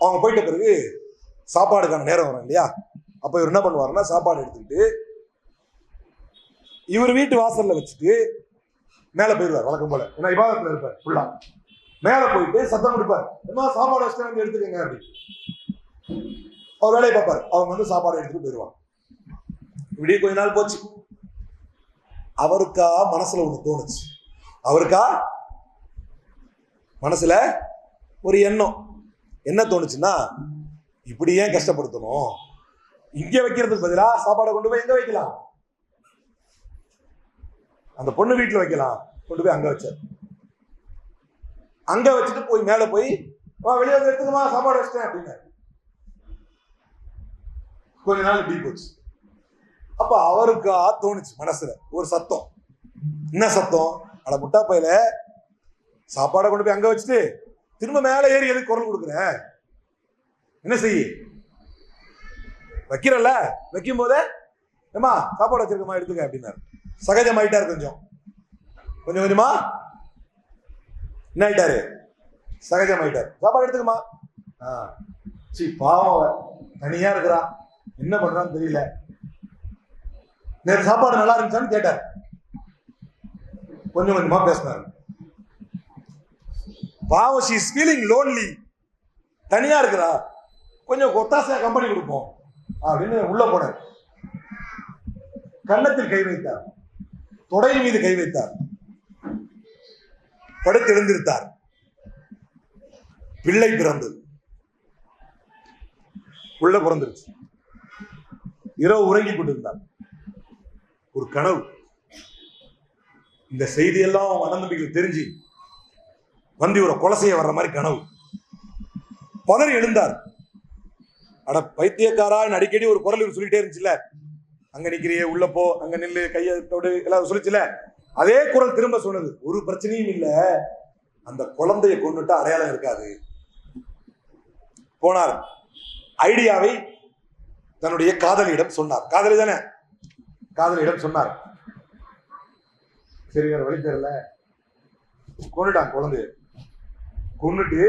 A: அவங்க போயிட்ட பிறகு சாப்பாடுக்கான நேரம் வரும் இல்லையா, அப்ப இவர் என்ன பண்ணுவாருன்னா, சாப்பாடு எடுத்துக்கிட்டு இவர் வீட்டு வாசல்ல வச்சுட்டு மேல போயிடுவார் வழக்கம் போல. ஏன்னா இபாதத்துல இருப்பார் ஃபுல்லா. மேல போயிட்டு சத்தம் கொடுப்பார், என்ன சாப்பாடு வச்சுட்டு வந்து எடுத்துக்கங்க அப்படின்னு. அவர் வேலையை பார்ப்பார், அவங்க வந்து சாப்பாடு எடுத்துட்டு போயிடுவாங்க. இப்படி கொஞ்ச நாள் போச்சு. அவருக்கா மனசுல ஒண்ணு தோணுச்சு. அவருக்கா மனசுல ஒரு எண்ணம் என்ன தோணுச்சுன்னா, இப்படி ஏன் கஷ்டப்படுத்தணும், இங்க வைக்கிறதுக்கு பதிலா சாப்பாடை கொண்டு போய் எங்க வைக்கலாம், அந்த பொண்ணு வீட்டுல வைக்கலாம், கொண்டு போய் அங்க வச்சார். அங்க வச்சுட்டு போய் மேல போய் வெளியே வந்து எடுத்துக்கமா சாப்பாடு வச்சிட்டேன் அப்படின்னு. கொஞ்ச நாள் இப்படி போச்சு. அப்ப அவருக்கா தோணுச்சு மனசுல ஒரு சத்தம். என்ன சத்தம்? அட முட்டா பையில, சாப்பாடை கொண்டு போய் அங்க வச்சுட்டு திரும்ப மேல ஏறி எதுக்கு குரல் கொடுக்குற, என்ன செய்ய வைக்கிறல்ல, வைக்கும் போதே ஏமா சாப்பாடு வச்சிருக்கமா எடுத்துக்க அப்படின்னாரு. சகஜமாயிட்டாரு. கொஞ்சம் கொஞ்சமா என்ன ஆயிட்டாரு, சகஜமாயிட்டாரு. சாப்பாடு எடுத்துக்கமா. பாவம் தனியா இருக்கிறா, என்ன பண்றான்னு தெரியல, நேற்று சாப்பாடு நல்லா இருந்துச்சான்னு கேட்டார். கொஞ்சம் கொஞ்சமா பேசினாரு. பாவம், she is feeling lonely, தனியா இருக்கிறா, கொஞ்சம் ஒத்தாசையா கம்பெனி கொடுப்போம் அப்படின்னு உள்ள போனார். கன்னத்தில் கை வைத்தார், தொடை மீது கை வைத்தார், படுத்து எழுந்திருத்தார். பிள்ளை பிறந்தது, உள்ள பிறந்துருச்சு. இரவு உறங்கி கொண்டிருந்தார். ஒரு கனவு. இந்த செய்தியெல்லாம் அவங்க அண்ணன் தெரிஞ்சு வந்து இவரை கொலை செய்ய வர்ற மாதிரி கனவு. பதறி எழுந்தார். அட பைத்தியக்காரா, அடிக்கடி ஒரு குரல் இவர் சொல்லிட்டே இருந்துச்சுல, அங்க நிக்கிறியே, உள்ள போ, அங்க நில்லு, கையை தொடு, எல்லாம் சொல்லிச்சுல, அதே குரல் திரும்ப சொன்னது. ஒரு பிரச்சனையும் இல்ல, அந்த குழந்தைய கொண்டுட்டா அடையாளம் இருக்காது. போனார். ஐடியாவை தன்னுடைய காதலியிடம் சொன்னார். காதலி தானே, காதலியிடம் சொன்னார். சரி வேற வழி தெரியல, கொண்டுட்டான் குழந்தைய. கொண்டுட்டு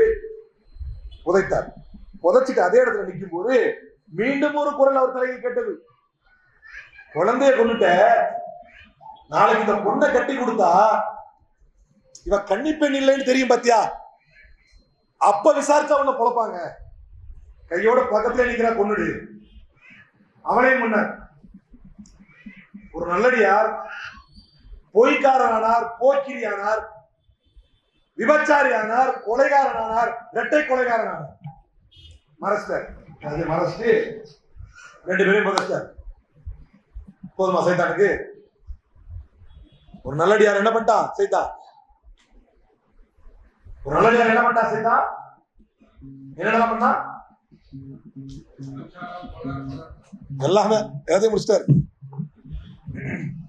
A: புதைத்தார். புதைச்சிட்டு அதே இடத்துல நிற்கும் போது மீண்டும் ஒரு குரல் அவர் தலையில் கேட்டது. குழந்தைய கொண்டுட்ட, நாளைக்கு இந்த பொண்ணை கட்டி கொடுத்தா இவ கன்னிப்பெண் இல்லைன்னு தெரியும் பாத்தியா, அப்ப விசாரிச்சா உன்னை பொழப்பாங்க. கையோட பக்கத்துல நிக்கிறா, கொண்டுடு. அவனே முன்னார். ஒரு நல்லடியார் பொய்க்காரனானார், போக்கிரியானார், விபச்சாரியானார், கொலைகாரனானார், இரட்டை கொலைகாரனானார். மறைச்சிட்டார். மறைச்சிட்டு 2 பேரையும் புதைச்சிட்டார். போதுமா சைத்தானுக்கு? ஒரு நல்லடியார் என்ன பண்ணிட்டான் சைத்தான்? ஒரு நல்லடியார் என்ன பண்ணிட்டான் சைத்தான்? என்ன பண்ணா? எல்லாமே எல்லாத்தையும் முடிச்சிட்டாரு.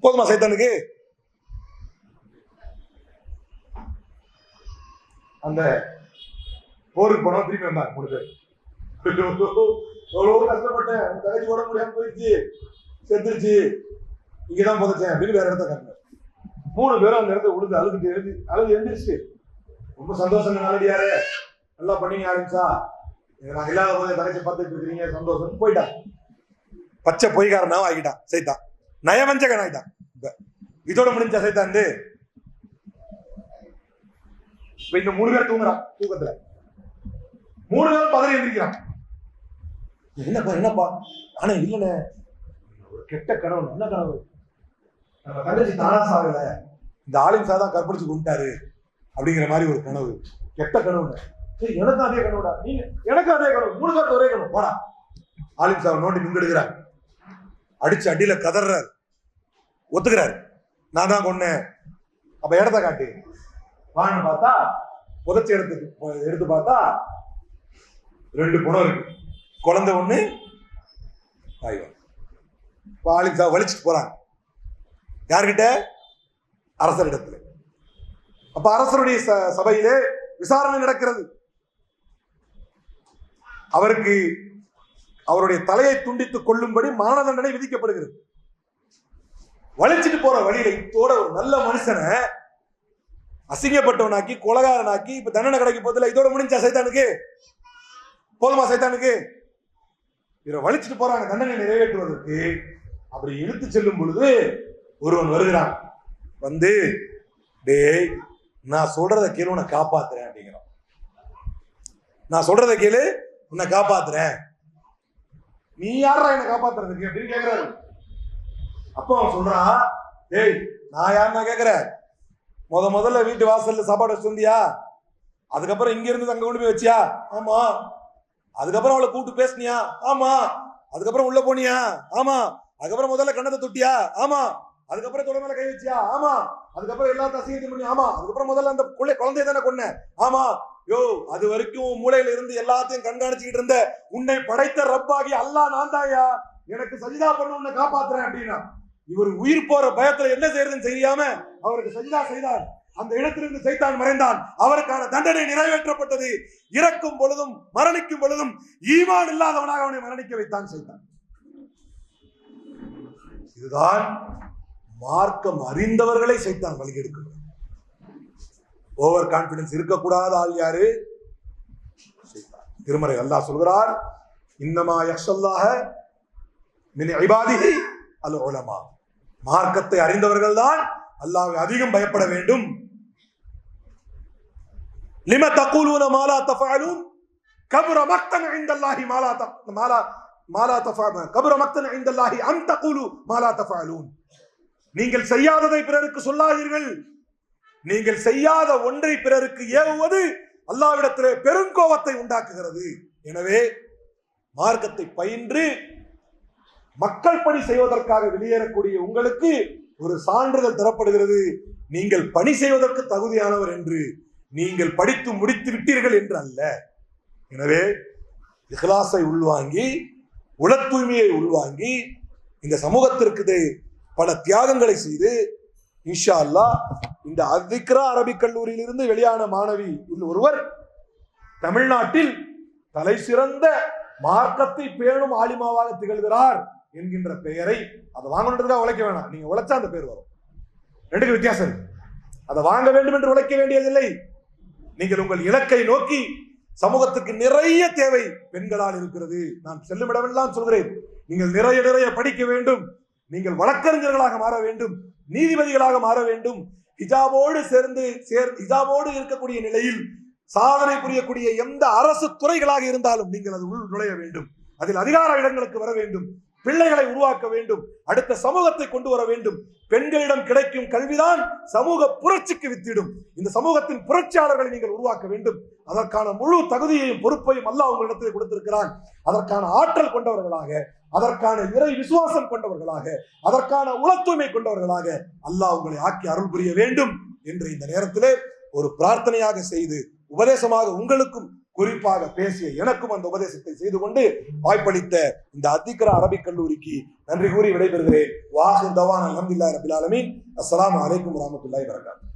A: போதுமா சைத்தானுக்கு? அந்த போருக்கு போனோம், திரும்பி வந்தாங்க 3 பேர். எவ்வளவு கஷ்டப்பட்டேன், தகச்சு போட முடியாம போயிடுச்சு, செத்துருச்சு, இங்கதான் புதைச்சேன் அப்படின்னு வேற இடத்த காட்டினார். 3 பேரும் அந்த இடத்த உழுது அழுது எழுந்திருச்சு. ரொம்ப சந்தோஷம் நல்லடியாரு, நல்லா பண்ணீங்க ஆரம்பிச்சா, நாங்க இல்லாத போதே தகச்சு பார்த்துட்டு இருக்கிறீங்க, சந்தோஷம். போயிட்டான். பச்சை பொய்காரனாவும் ஆகிட்டான் சைத்தான், நயவஞ்சகன் ஆகிட்டான். இதோட முடிஞ்சா சைத்தான்? இந்த 3 பேர் தூங்குறான். தூக்கத்துல 3 பேரும் பதறி எந்திரிக்கிறான். என்னப்பா? ஆனா இல்லண்ணே, ஒரு கெட்ட கனவு. என்ன கனவு? நம்ம தங்கச்சி தானா சாகல, இந்த ஆலிம் சாதான் கற்பழிச்சு கொண்டாரு அப்படிங்கிற மாதிரி ஒரு கனவு. கெட்ட கனவு. எனக்கும் அதே கனவுடா. நீங்க எனக்கும் அதே கனவு. 3 பேருக்கு ஒரே கனவு. போடா. ஆலிம் சாவை நோண்டி நுங்கெடுக்கிறார், அடிச்சு அடியில கதறாரு, ஒத்துக்கிறாரு, நான் தான் கொன்னேன். அப்ப இடத்த காட்டு வான்னு பார்த்தா, புதைச்சி எடுத்து பார்த்தா 2 பணம் இருக்கு. குழந்தை 1, ஆய்வா. ஆலிம் சாவை வலிச்சுட்டு போறாங்க. யார்கிட்ட? அரசரிடத்துல. அப்ப அரசருடைய சபையிலே விசாரணை நடக்கிறது. அவருக்கு அவருடைய தலையை துண்டித்துக் கொள்ளும்படி மரண தண்டனை விதிக்கப்படுகிறது. வலிச்சுட்டு போற வழியில இத்தோட ஒரு நல்ல மனுஷனை அசிங்கப்பட்டவனாக்கி, கொலகாரனாக்கி, இப்ப தண்டனை கிடைக்க போதில்லை. இதோட முடிஞ்சா சைத்தானுக்கு? போதுமா சைத்தானுக்கு? இவரை வலிச்சுட்டு போறாங்க தண்டனை நிறைவேற்றுவதற்கு. அப்படி இழுத்து செல்லும் பொழுது ஒருவன் வருகிறான். வந்து, டேய், நான் சொல்றத கேளு, உன்னை காப்பாத்துறேன் அப்படிங்கிறான். நான் சொல்றத கேளு, உன்னை காப்பாத்துறேன். நீ யாரா என்ன காப்பாத்துறதுக்கு அப்படின்னு கேக்குறாரு. அப்ப அவன் சொல்றான், டேய், நான் யாருன்னா கேக்குறேன்? முதல்ல வீட்டு வாசல்ல சாப்பாடு வச்சிருந்தியா? அதுக்கப்புறம் இங்க இருந்து அங்க கொண்டு போய் வச்சியா? ஆமா. அதுக்கப்புறம் அவளை கூப்பிட்டு பேசினியா? ஆமா. அதுக்கப்புறம் உள்ள போனியா? ஆமா. அதுக்கப்புறம் முதல்ல கண்ணத்தை தொட்டியா? ஆமா. அதுக்கப்புறம் தொட மேல கை வச்சியா? ஆமா. அதுக்கப்புறம் எல்லாத்தையும் அசிங்கத்தையும் பண்ணி? ஆமா. அதுக்கப்புறம் முதல்ல அந்த குழந்தைய தானே கொன்ன? ஆமா. யோ, அது வரைக்கும் மூளையில இருந்து எல்லாத்தையும் கண்காணிச்சுக்கிட்டு இருந்த உன்னை படைத்த ரப்பாகி அல்லாஹ் நான் தாயா, எனக்கு சஜிதா பண்ண உன்னை காப்பாத்துறேன் அப்படின்னா, இவர் உயிர் போற பயத்துல என்ன செய்யறதுன்னு தெரியாம அவருக்கு சஜிதா செய்தார். அந்த இடத்திலிருந்து சைத்தான் மறைந்தான். அவருக்கான தண்டனை நிறைவேற்றப்பட்டது. இறக்கும் பொழுதும் மரணிக்கும் பொழுதும் ஈமான் இல்லாதவனாக அவனை மரணிக்க வைத்தான் சைத்தான். இதுதான் மார்க்கம் அறிந்தவர்களை சைத்தான் வழிகெடுக்கிறார். ஓவர் கான்பிடன்ஸ் இருக்கக்கூடாத ஆள் யாரு? திருமறை அல்லாஹ் சொல்கிறார், இன்னமா யக்ஷல்லாஹ மின் இபாதிஹி அல் உலமா. மார்க்கத்தை அறிந்தவர்கள் தான் அல்லாஹ்வை அதிகம் பயப்பட வேண்டும். லிம தகூலூன மா லா தஃஅலூன் கபர மக்தன் இன்தல்லாஹி மா லா தஃஅலூன் கபர மக்தன் இன்தல்லாஹி அன் தகூலு மா லா தஃஅலூன். நீங்கள் செய்யாததை பிறருக்கு சொல்லாதீர்கள். நீங்கள் செய்யாத ஒன்றை பிறருக்கு ஏவுவது அல்லாஹ்விடத்திலே பெருங்கோபத்தை உண்டாக்குகிறது. எனவே மார்க்கத்தை பயின்று மக்கள் பணி செய்வதற்காக வெளியேறக்கூடிய உங்களுக்கு ஒரு சான்றிதழ் தரப்படுகிறது, நீங்கள் பணி செய்வதற்கு தகுதியானவர் என்று. நீங்கள் படித்து முடித்து விட்டீர்கள் என்று அல்ல. எனவே இஹ்லாஸை உள்வாங்கி, உள தூய்மையை உள்வாங்கி, இந்த சமூகத்திற்கு பல தியாகங்களை செய்து இன்ஷா அல்லாஹ் இந்த அத்திக்ரா அரபிக் கல்லூரியிலிருந்து வெளியான மாணவி ஒருவர் தமிழ்நாட்டில் தலை சிறந்த மார்க்கத்தை பேணும் ஆலிமாவாக திகழ்கிறார் என்கின்ற பெயரை, அதை வாங்கணுன்றதுக்காக உழைக்க வேணாம், நீங்க உழைச்சா அந்த பேர் வரும். 2க்கு வித்தியாசம் இருக்கு. அதை வாங்க வேண்டும் என்று உழைக்க வேண்டியதில்லை. நீங்கள் உங்கள் இலக்கை நோக்கி, சமூகத்துக்கு நிறைய தேவை பெண்களால் இருக்கிறது. நான் செல்லுமிடமெல்லாம் சொல்கிறேன், நீங்கள் நிறைய படிக்க வேண்டும். நீங்கள் வழக்கறிஞர்களாக மாற வேண்டும், நீதிபதிகளாக மாற வேண்டும். ஹிஜாபோடு ஹிஜாபோடு இருக்கக்கூடிய நிலையில் சாதனை புரியக்கூடிய எந்த அரசு துறைகளாக இருந்தாலும் நீங்கள் அது உள் நுழைய வேண்டும். அதில் அதிகார இடங்களுக்கு வர வேண்டும். பிள்ளைகளை உருவாக்க வேண்டும், அடுத்த சமூகத்தை கொண்டு வர வேண்டும். பெண்களிடம் கிடைக்கும் கல்விதான் சமூக புரட்சிக்கு வித்திடும். இந்த சமூகத்தின் புரட்சியாளர்களை நீங்கள் உருவாக்க வேண்டும். அதற்கான முழு தகுதியையும் பொறுப்பையும் அல்லாஹ் உங்களிடத்தில் கொடுத்திருக்கிறான். அதற்கான ஆற்றல் கொண்டவர்களாக, அதற்கான இறை விசுவாசம் கொண்டவர்களாக, அதற்கான உளத்தூய்மை கொண்டவர்களாக அல்லாஹ் உங்களை ஆக்கி அருள் புரிய வேண்டும் என்று இந்த நேரத்திலே ஒரு பிரார்த்தனையாக செய்து, உபதேசமாக உங்களுக்கும் குறிப்பாக பேசிய எனக்கும் அந்த உபதேசத்தை செய்து கொண்டு வாய்ப்பளித்த இந்த அத்திக்ரா அரபிக் கல்லூரிக்கு நன்றி கூறி விடைபெறுகிறேன். வாஹிர் தவான் அல்ஹம்துலில்லாஹி ரப்பில் ஆலமீன். அஸ்ஸலாமு அலைக்கும் வரஹ்மத்துல்லாஹி வபரகாத்துஹு.